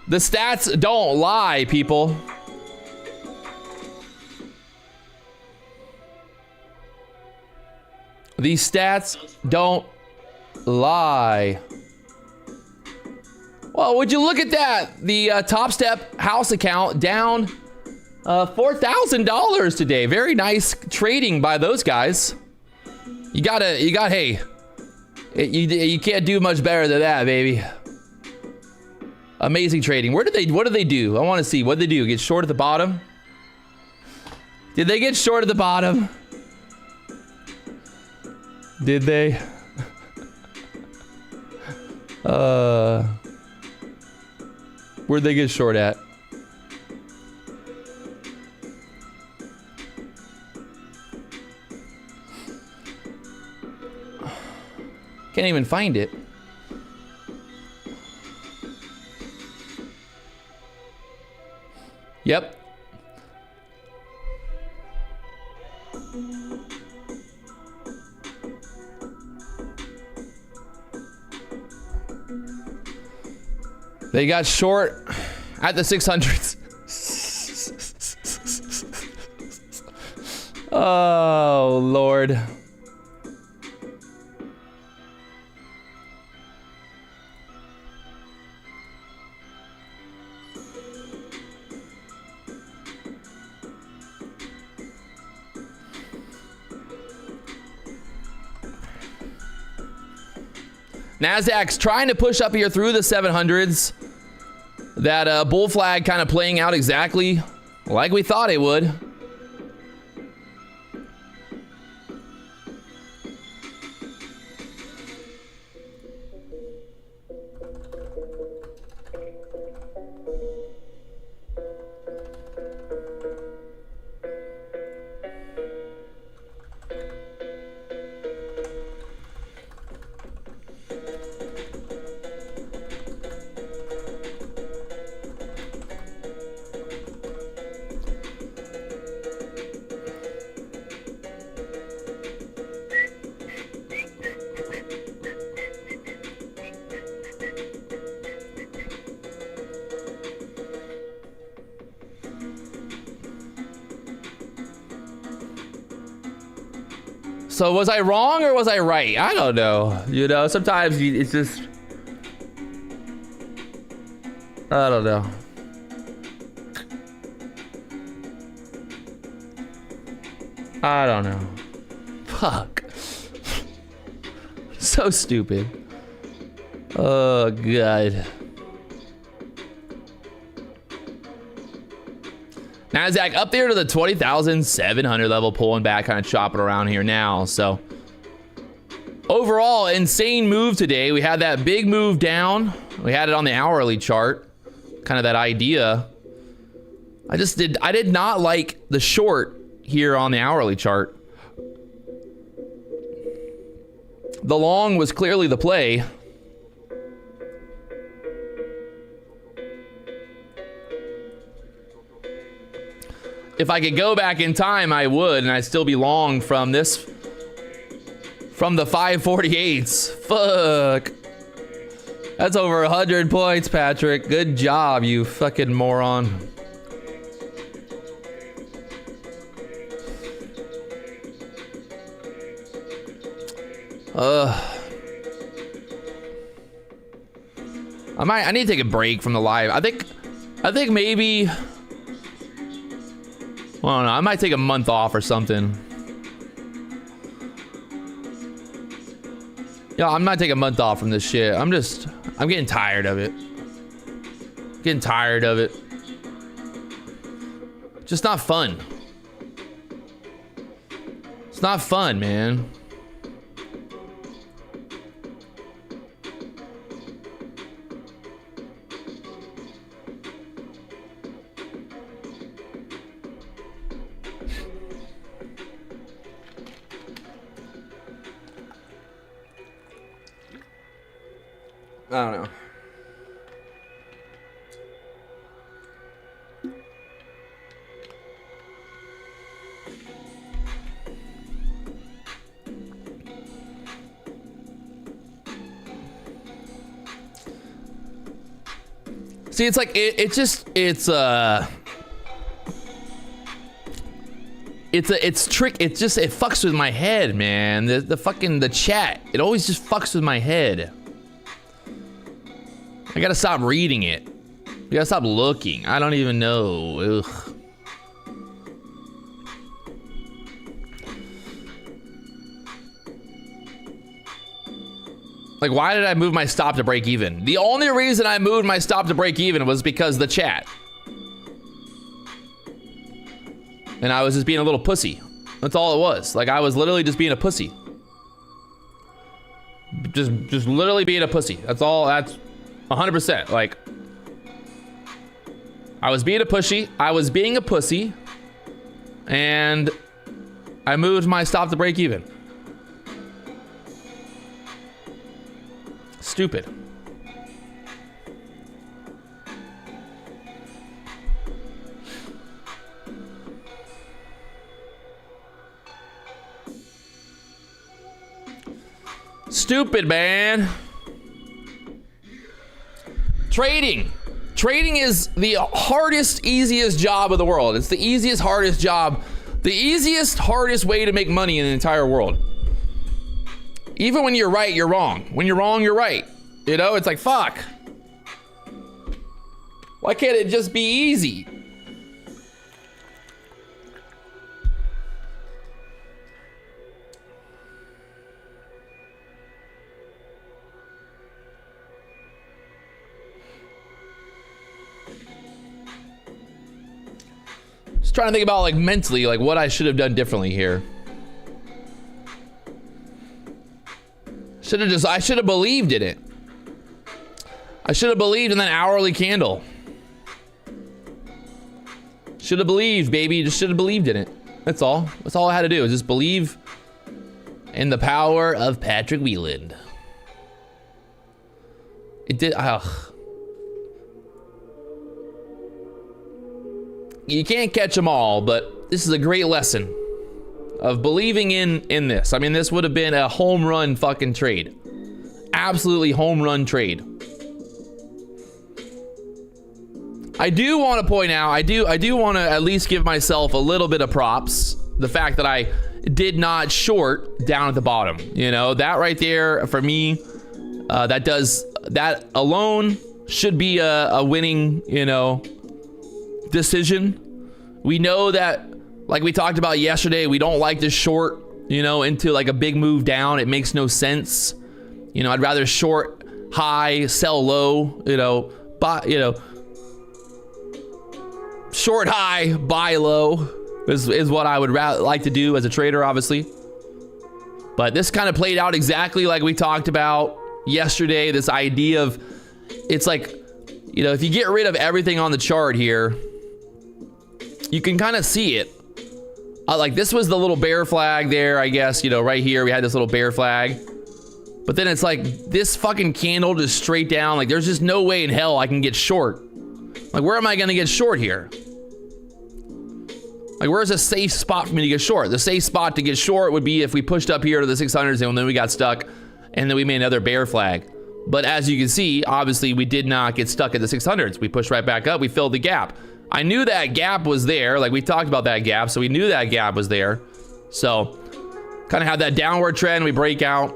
The stats don't lie, people. These stats don't lie. Well, would you look at that? The Top Step house account down $4,000 today. Very nice trading by those guys. You can't do much better than that, baby. Amazing trading. What did they do? I want to see. What did they do? Get short at the bottom? Did they get short at the bottom? Did they? Where'd they get short at? Can't even find it. Yep. They got short at the 600s. Oh, Lord. NASDAQ's trying to push up here through the 700s. That bull flag kind of playing out exactly like we thought it would. So was I wrong or was I right? I don't know. You know, sometimes it's just... I don't know. I don't know. Fuck. So stupid. Oh, God. NASDAQ up there to the 20,700 level, pulling back, kind of chopping around here now. So overall, insane move today. We had that big move down. We had it on the hourly chart. Kind of that idea. I did not like the short here on the hourly chart. The long was clearly the play. If I could go back in time, I would, and I'd still be long from this, from the 548s. Fuck. That's over 100 points, Patrick. Good job, you fucking moron. I need to take a break from the live. I think maybe... Well, I don't know. I might take a month off or something. Yeah, I might take a month off from this shit. I'm getting tired of it. Getting tired of it. Just not fun. It's not fun, man. I don't know. See, it's like it's trick. It's just, it fucks with my head, man. The chat, it always just fucks with my head. I gotta stop reading it. You gotta stop looking. I don't even know. Ugh. Like, why did I move my stop to break even? The only reason I moved my stop to break even was because of the chat. And I was just being a little pussy. That's all it was. Like, I was literally just being a pussy. Just literally being a pussy. That's all. That's 100%. Like, I was being a pussy. I was being a pussy. And I moved my stop to break even. Stupid. Stupid, man. Trading. Trading is the hardest, easiest job of the world. It's the easiest, hardest job. The easiest, hardest way to make money in the entire world. Even when you're right, you're wrong. When you're wrong, you're right. You know, it's like, fuck. Why can't it just be easy? Just trying to think about, like, mentally, like, what I should have done differently here. I should have believed in it. I should have believed in that hourly candle. Should have believed, baby. Just should have believed in it. That's all. That's all I had to do, is just believe in the power of Patrick Wieland. It did. You can't catch them all, but this is a great lesson of believing in this. I mean, this would have been a home run fucking trade. Absolutely home run trade. I do want to point out, I do want to at least give myself a little bit of props. The fact that I did not short down at the bottom. You know, that right there for me, that alone should be a winning, you know, decision. We know that, like we talked about yesterday, we don't like to short, you know, into like a big move down. It makes no sense. You know, I'd rather short high, sell low, you know, buy, you know, short high, buy low is what I would like to do as a trader, obviously. But this kind of played out exactly like we talked about yesterday. This idea of, it's like, you know, if you get rid of everything on the chart here, you can kind of see it. Like, this was the little bear flag there, I guess, you know, right here we had this little bear flag. But then it's like this fucking candle just straight down. Like, there's just no way in hell I can get short. Like, where am I gonna get short here? Like, where's a safe spot for me to get short? The safe spot to get short would be if we pushed up here to the 600s and then we got stuck and then we made another bear flag. But as you can see, obviously we did not get stuck at the 600s. We pushed right back up, we filled the gap. I knew that gap was there, like we talked about that gap, so we knew that gap was there. So, kind of had that downward trend, we break out.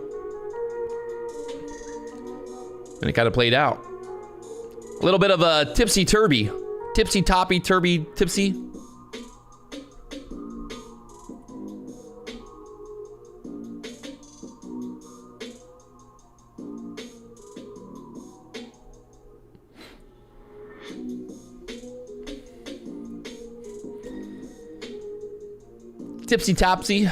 And it kind of played out. A little bit of a tipsy-turvy. Tipsy-toppy, turby, tipsy. Tipsy-topsy.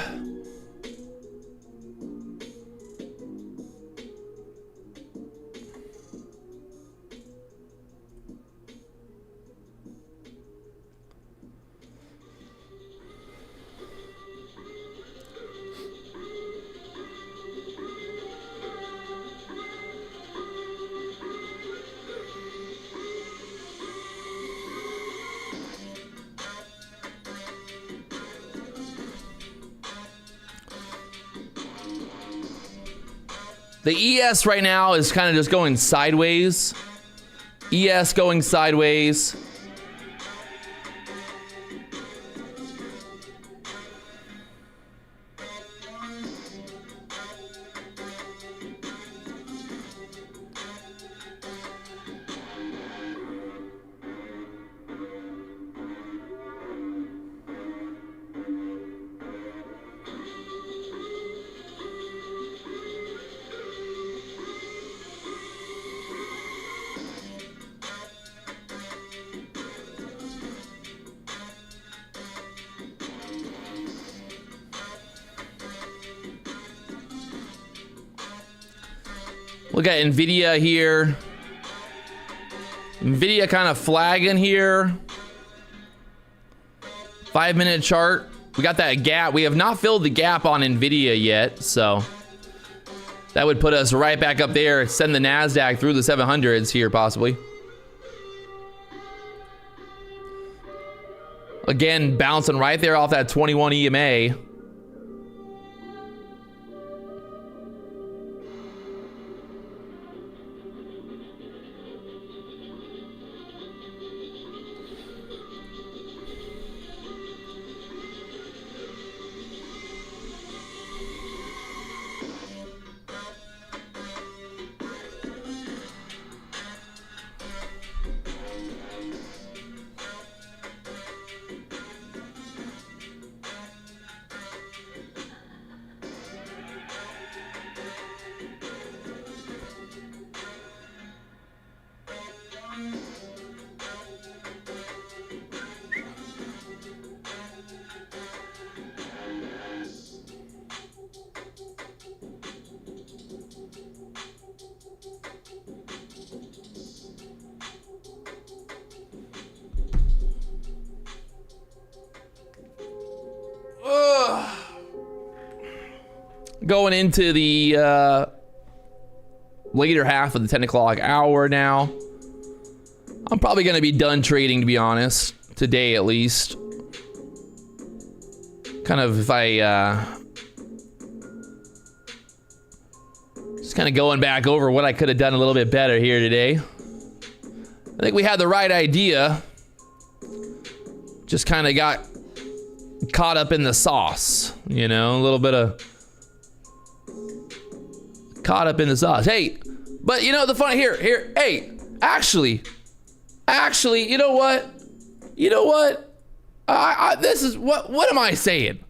The ES right now is kind of just going sideways. ES going sideways. Look at NVIDIA here. NVIDIA kind of flagging here. 5-minute chart. We got that gap. We have not filled the gap on NVIDIA yet, so that would put us right back up there. Send the NASDAQ through the 700s here, possibly. Again, bouncing right there off that 21 EMA. going into the later half of the 10 o'clock hour now. I'm probably going to be done trading, to be honest, today at least. Kind of, if I just kind of going back over what I could have done a little bit better here today. I think we had the right idea. Just kind of got caught up in the sauce, you know, a little bit of caught up in the sauce. Hey, but you know the funny here, hey, actually, you know what? This is what am I saying?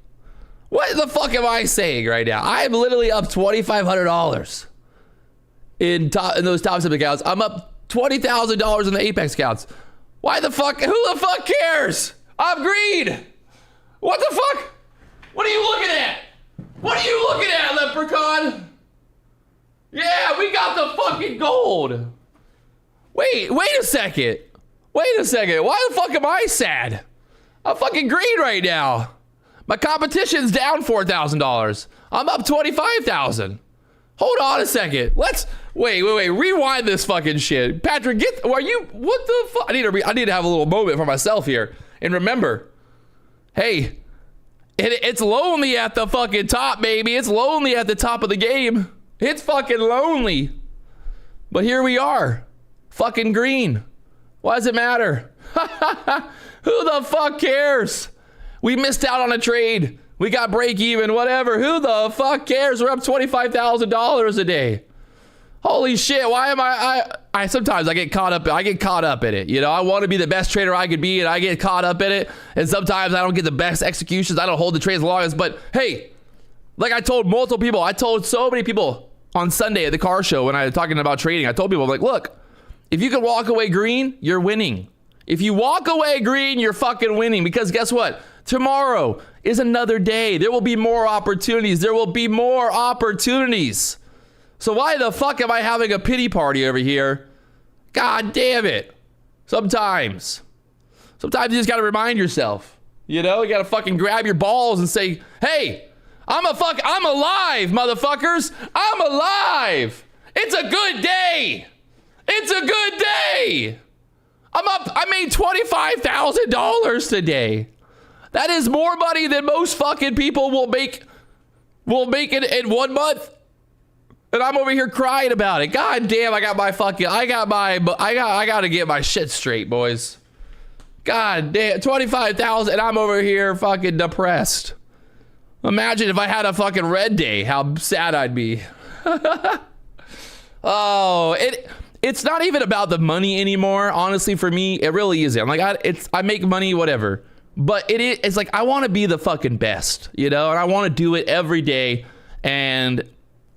What the fuck am I saying right now? I'm literally up $2,500 in those top step accounts. I'm up $20,000 in the Apex accounts. Why the fuck? Who the fuck cares? I'm green. What the fuck? What are you looking at? What are you looking at, Leprechaun? Yeah, we got the fucking gold. Wait a second. Why the fuck am I sad? I'm fucking green right now. My competition's down $4,000. I'm up $25,000. Hold on a second. Let's wait. Rewind this fucking shit. Patrick, what the fuck? I need to have a little moment for myself here. And remember, hey, it's lonely at the fucking top, baby. It's lonely at the top of the game. It's fucking lonely. But here we are. Fucking green. Why does it matter? Who the fuck cares? We missed out on a trade. We got break even, whatever. Who the fuck cares? We're up $25,000 a day. Holy shit, why am I sometimes I get caught up in it. You know, I want to be the best trader I could be, and I get caught up in it. And sometimes I don't get the best executions. I don't hold the trades longest. But hey, like I told multiple people, I told so many people on Sunday at the car show when I was talking about trading, I told people, like, look, if you can walk away green, you're winning. If you walk away green, you're fucking winning. Because guess what? Tomorrow is another day. There will be more opportunities. So why the fuck am I having a pity party over here? God damn it. Sometimes you just got to remind yourself. You know, you got to fucking grab your balls and say, hey, I'm alive, motherfuckers. I'm alive. It's a good day. I'm up. I made $25,000 today. That is more money than most fucking people will make in 1 month. And I'm over here crying about it. God damn, I got to get my shit straight, boys. God damn, 25,000 and I'm over here fucking depressed. Imagine if I had a fucking red day, how sad I'd be. Oh, it's not even about the money anymore. Honestly, for me, it really isn't. Like I make money, whatever. But it's like I want to be the fucking best, you know, and I want to do it every day. And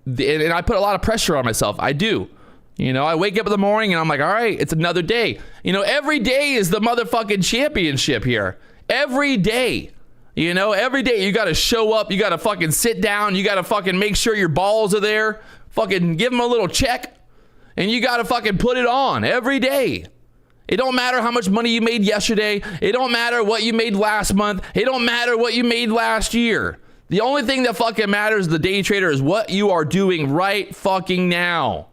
I put a lot of pressure on myself. I do. You know, I wake up in the morning and I'm like, all right, it's another day. You know, every day is the motherfucking championship here. Every day. You know, every day you got to show up. You got to fucking sit down. You got to fucking make sure your balls are there. Fucking give them a little check. And you got to fucking put it on every day. It don't matter how much money you made yesterday. It don't matter what you made last month. It don't matter what you made last year. The only thing that fucking matters, the day trader, is what you are doing right fucking now.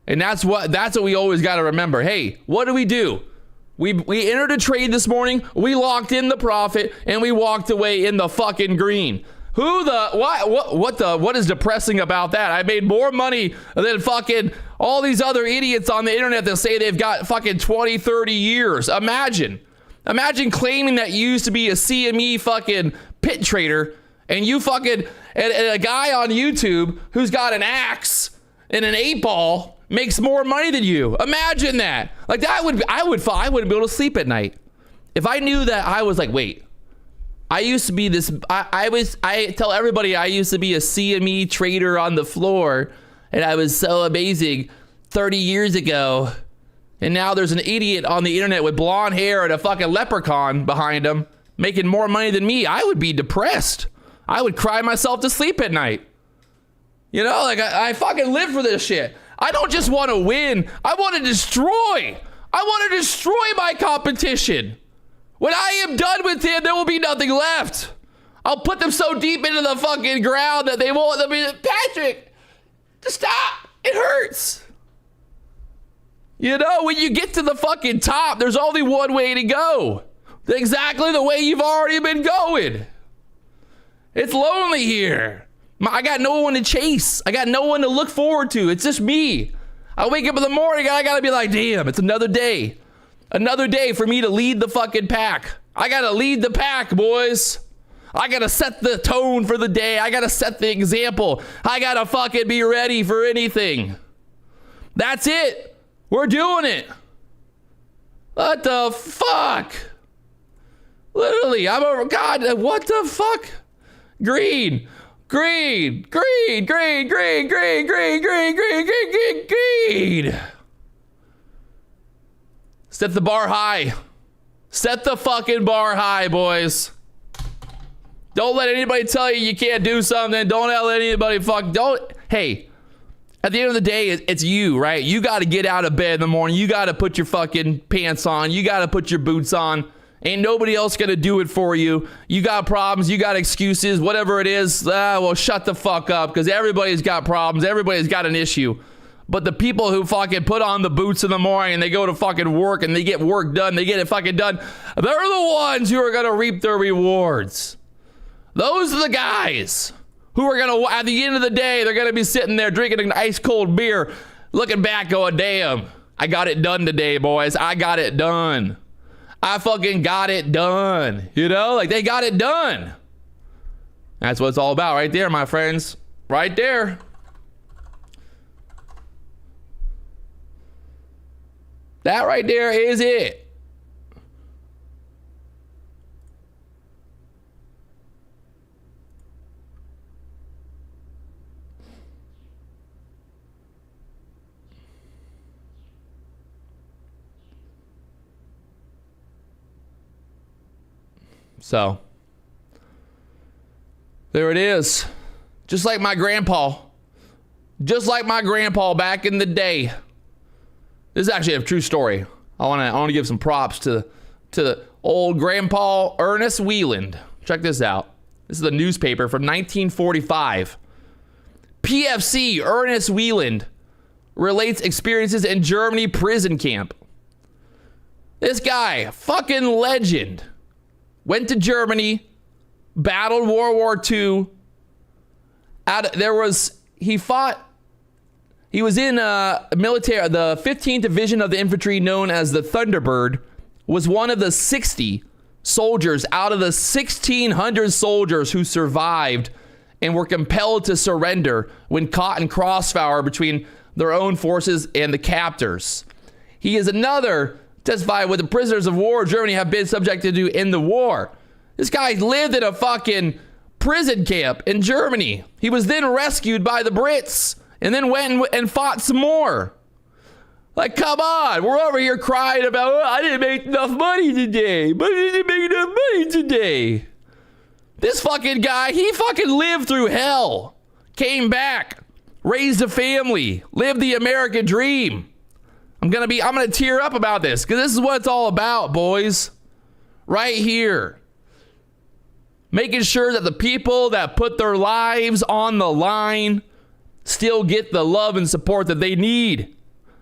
And that's what we always got to remember. Hey, what do? We entered a trade this morning. We locked in the profit and we walked away in the fucking green. What is depressing about that? I made more money than fucking all these other idiots on the internet that say they've got fucking 20, 30 years. Imagine claiming that you used to be a CME fucking pit trader and you fucking, and a guy on YouTube who's got an axe and an 8-ball makes more money than you. Imagine that. Like I wouldn't be able to sleep at night. If I knew that I was like, wait, I used to be this, I tell everybody I used to be a CME trader on the floor and I was so amazing 30 years ago. And now there's an idiot on the internet with blonde hair and a fucking leprechaun behind him making more money than me. I would be depressed. I would cry myself to sleep at night. You know, like I fucking live for this shit. I don't just want to win. I want to destroy. I want to destroy my competition. When I am done with him, there will be nothing left. I'll put them so deep into the fucking ground that they won't. They'll be, Patrick, just stop. It hurts. You know, when you get to the fucking top, there's only one way to go. Exactly the way you've already been going. It's lonely here. I got no one to chase. I got no one to look forward to. It's just me. I wake up in the morning and I gotta be like, damn, it's another day. Another day for me to lead the fucking pack. I gotta lead the pack, boys. I gotta set the tone for the day. I gotta set the example. I gotta fucking be ready for anything. That's it. We're doing it. What the fuck? Literally, I'm over. God, what the fuck? Green. Green. Green. Green. Green. Green. Green. Green. Green. Green. Green. Set the bar high. Set the fucking bar high, boys. Don't let anybody tell you can't do something. Don't let anybody Hey, at the end of the day, it's you, right? You got to get out of bed in the morning. You got to put your fucking pants on. You got to put your boots on. Ain't nobody else going to do it for you. You got problems. You got excuses. Whatever it is, well, shut the fuck up, because everybody's got problems. Everybody's got an issue. But the people who fucking put on the boots in the morning and they go to fucking work and they get work done, they get it fucking done, they're the ones who are going to reap their rewards. Those are the guys who are going to, at the end of the day, they're going to be sitting there drinking an ice cold beer, looking back going, damn, I got it done today, boys. I got it done. I fucking got it done. You know, like they got it done. That's what it's all about right there, my friends. Right there. That right there is it. So, there it is. Just like my grandpa. Just like my grandpa back in the day. This is actually a true story. I want to give some props to the old grandpa Ernest Wieland. Check this out. This is a newspaper from 1945. PFC Ernest Wieland relates experiences in Germany prison camp. This guy, fucking legend. Went to Germany, battled World War II. He was in military, the 15th Division of the Infantry, known as the Thunderbird, was one of the 60 soldiers out of the 1,600 soldiers who survived and were compelled to surrender when caught in crossfire between their own forces and the captors. He is another testify what the prisoners of war Germany have been subjected to in the war. This guy lived in a fucking prison camp in Germany. He was then rescued by the Brits and then went and fought some more. Like, come on. We're over here crying about, oh, I didn't make enough money today. But I didn't make enough money today. This fucking guy, he fucking lived through hell. Came back. Raised a family. Lived the American dream. I'm gonna tear up about this, because this is what it's all about, boys. Right here. Making sure that the people that put their lives on the line still get the love and support that they need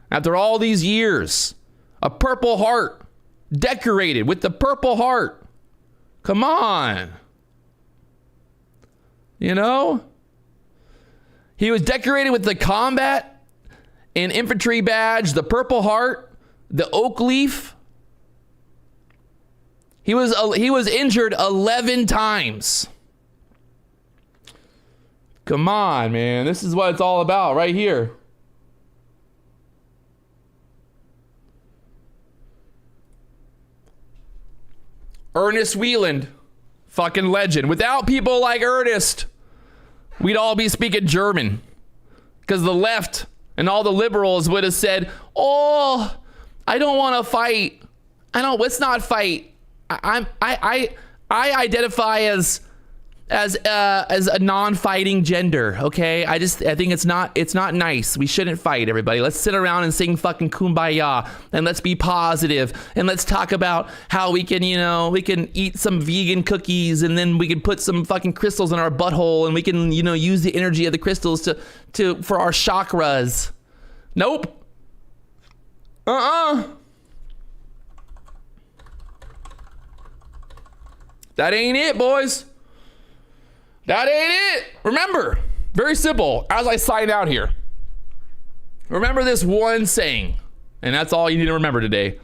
after all these years. A Purple Heart. Decorated with the Purple Heart. Come on. You know? He was decorated with the Combat and Infantry badge, the Purple Heart, the Oak Leaf. He was injured 11 times. Come on, man. This is what it's all about right here. Ernest Wieland, fucking legend. Without people like Ernest, we'd all be speaking German, because the left and all the liberals would have said, oh, I don't want to fight. Let's not fight. I identify as as a non-fighting gender. Okay, I think it's not nice. We shouldn't fight, everybody. Let's sit around and sing fucking kumbaya, and let's be positive, and let's talk about how we can, we can eat some vegan cookies, and then we can put some fucking crystals in our butthole, and we can, use the energy of the crystals for our chakras. Nope. That ain't it, boys. That ain't it. Remember, very simple, as I sign out here, remember this one saying, and that's all you need to remember today,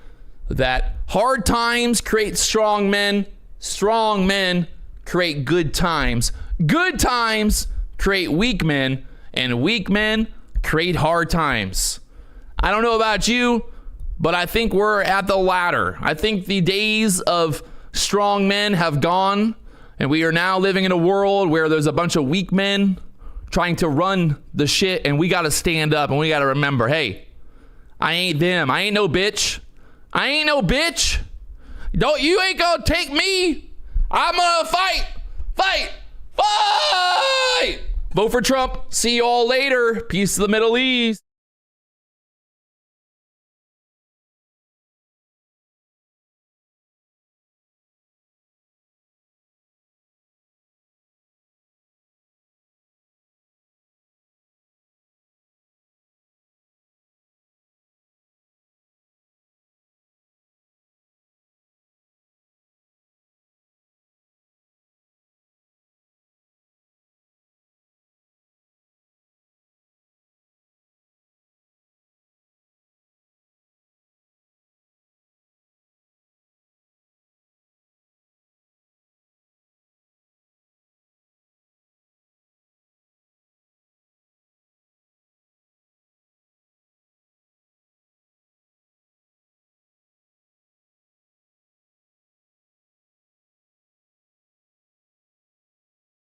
that hard times create strong men create good times create weak men, and weak men create hard times. I don't know about you, but I think we're at the latter. I think the days of strong men have gone, and we are now living in a world where there's a bunch of weak men trying to run the shit, and we got to stand up, and we got to remember, hey, I ain't them. I ain't no bitch. You ain't gonna take me. I'm gonna fight. Vote for Trump. See you all later. Peace to the Middle East.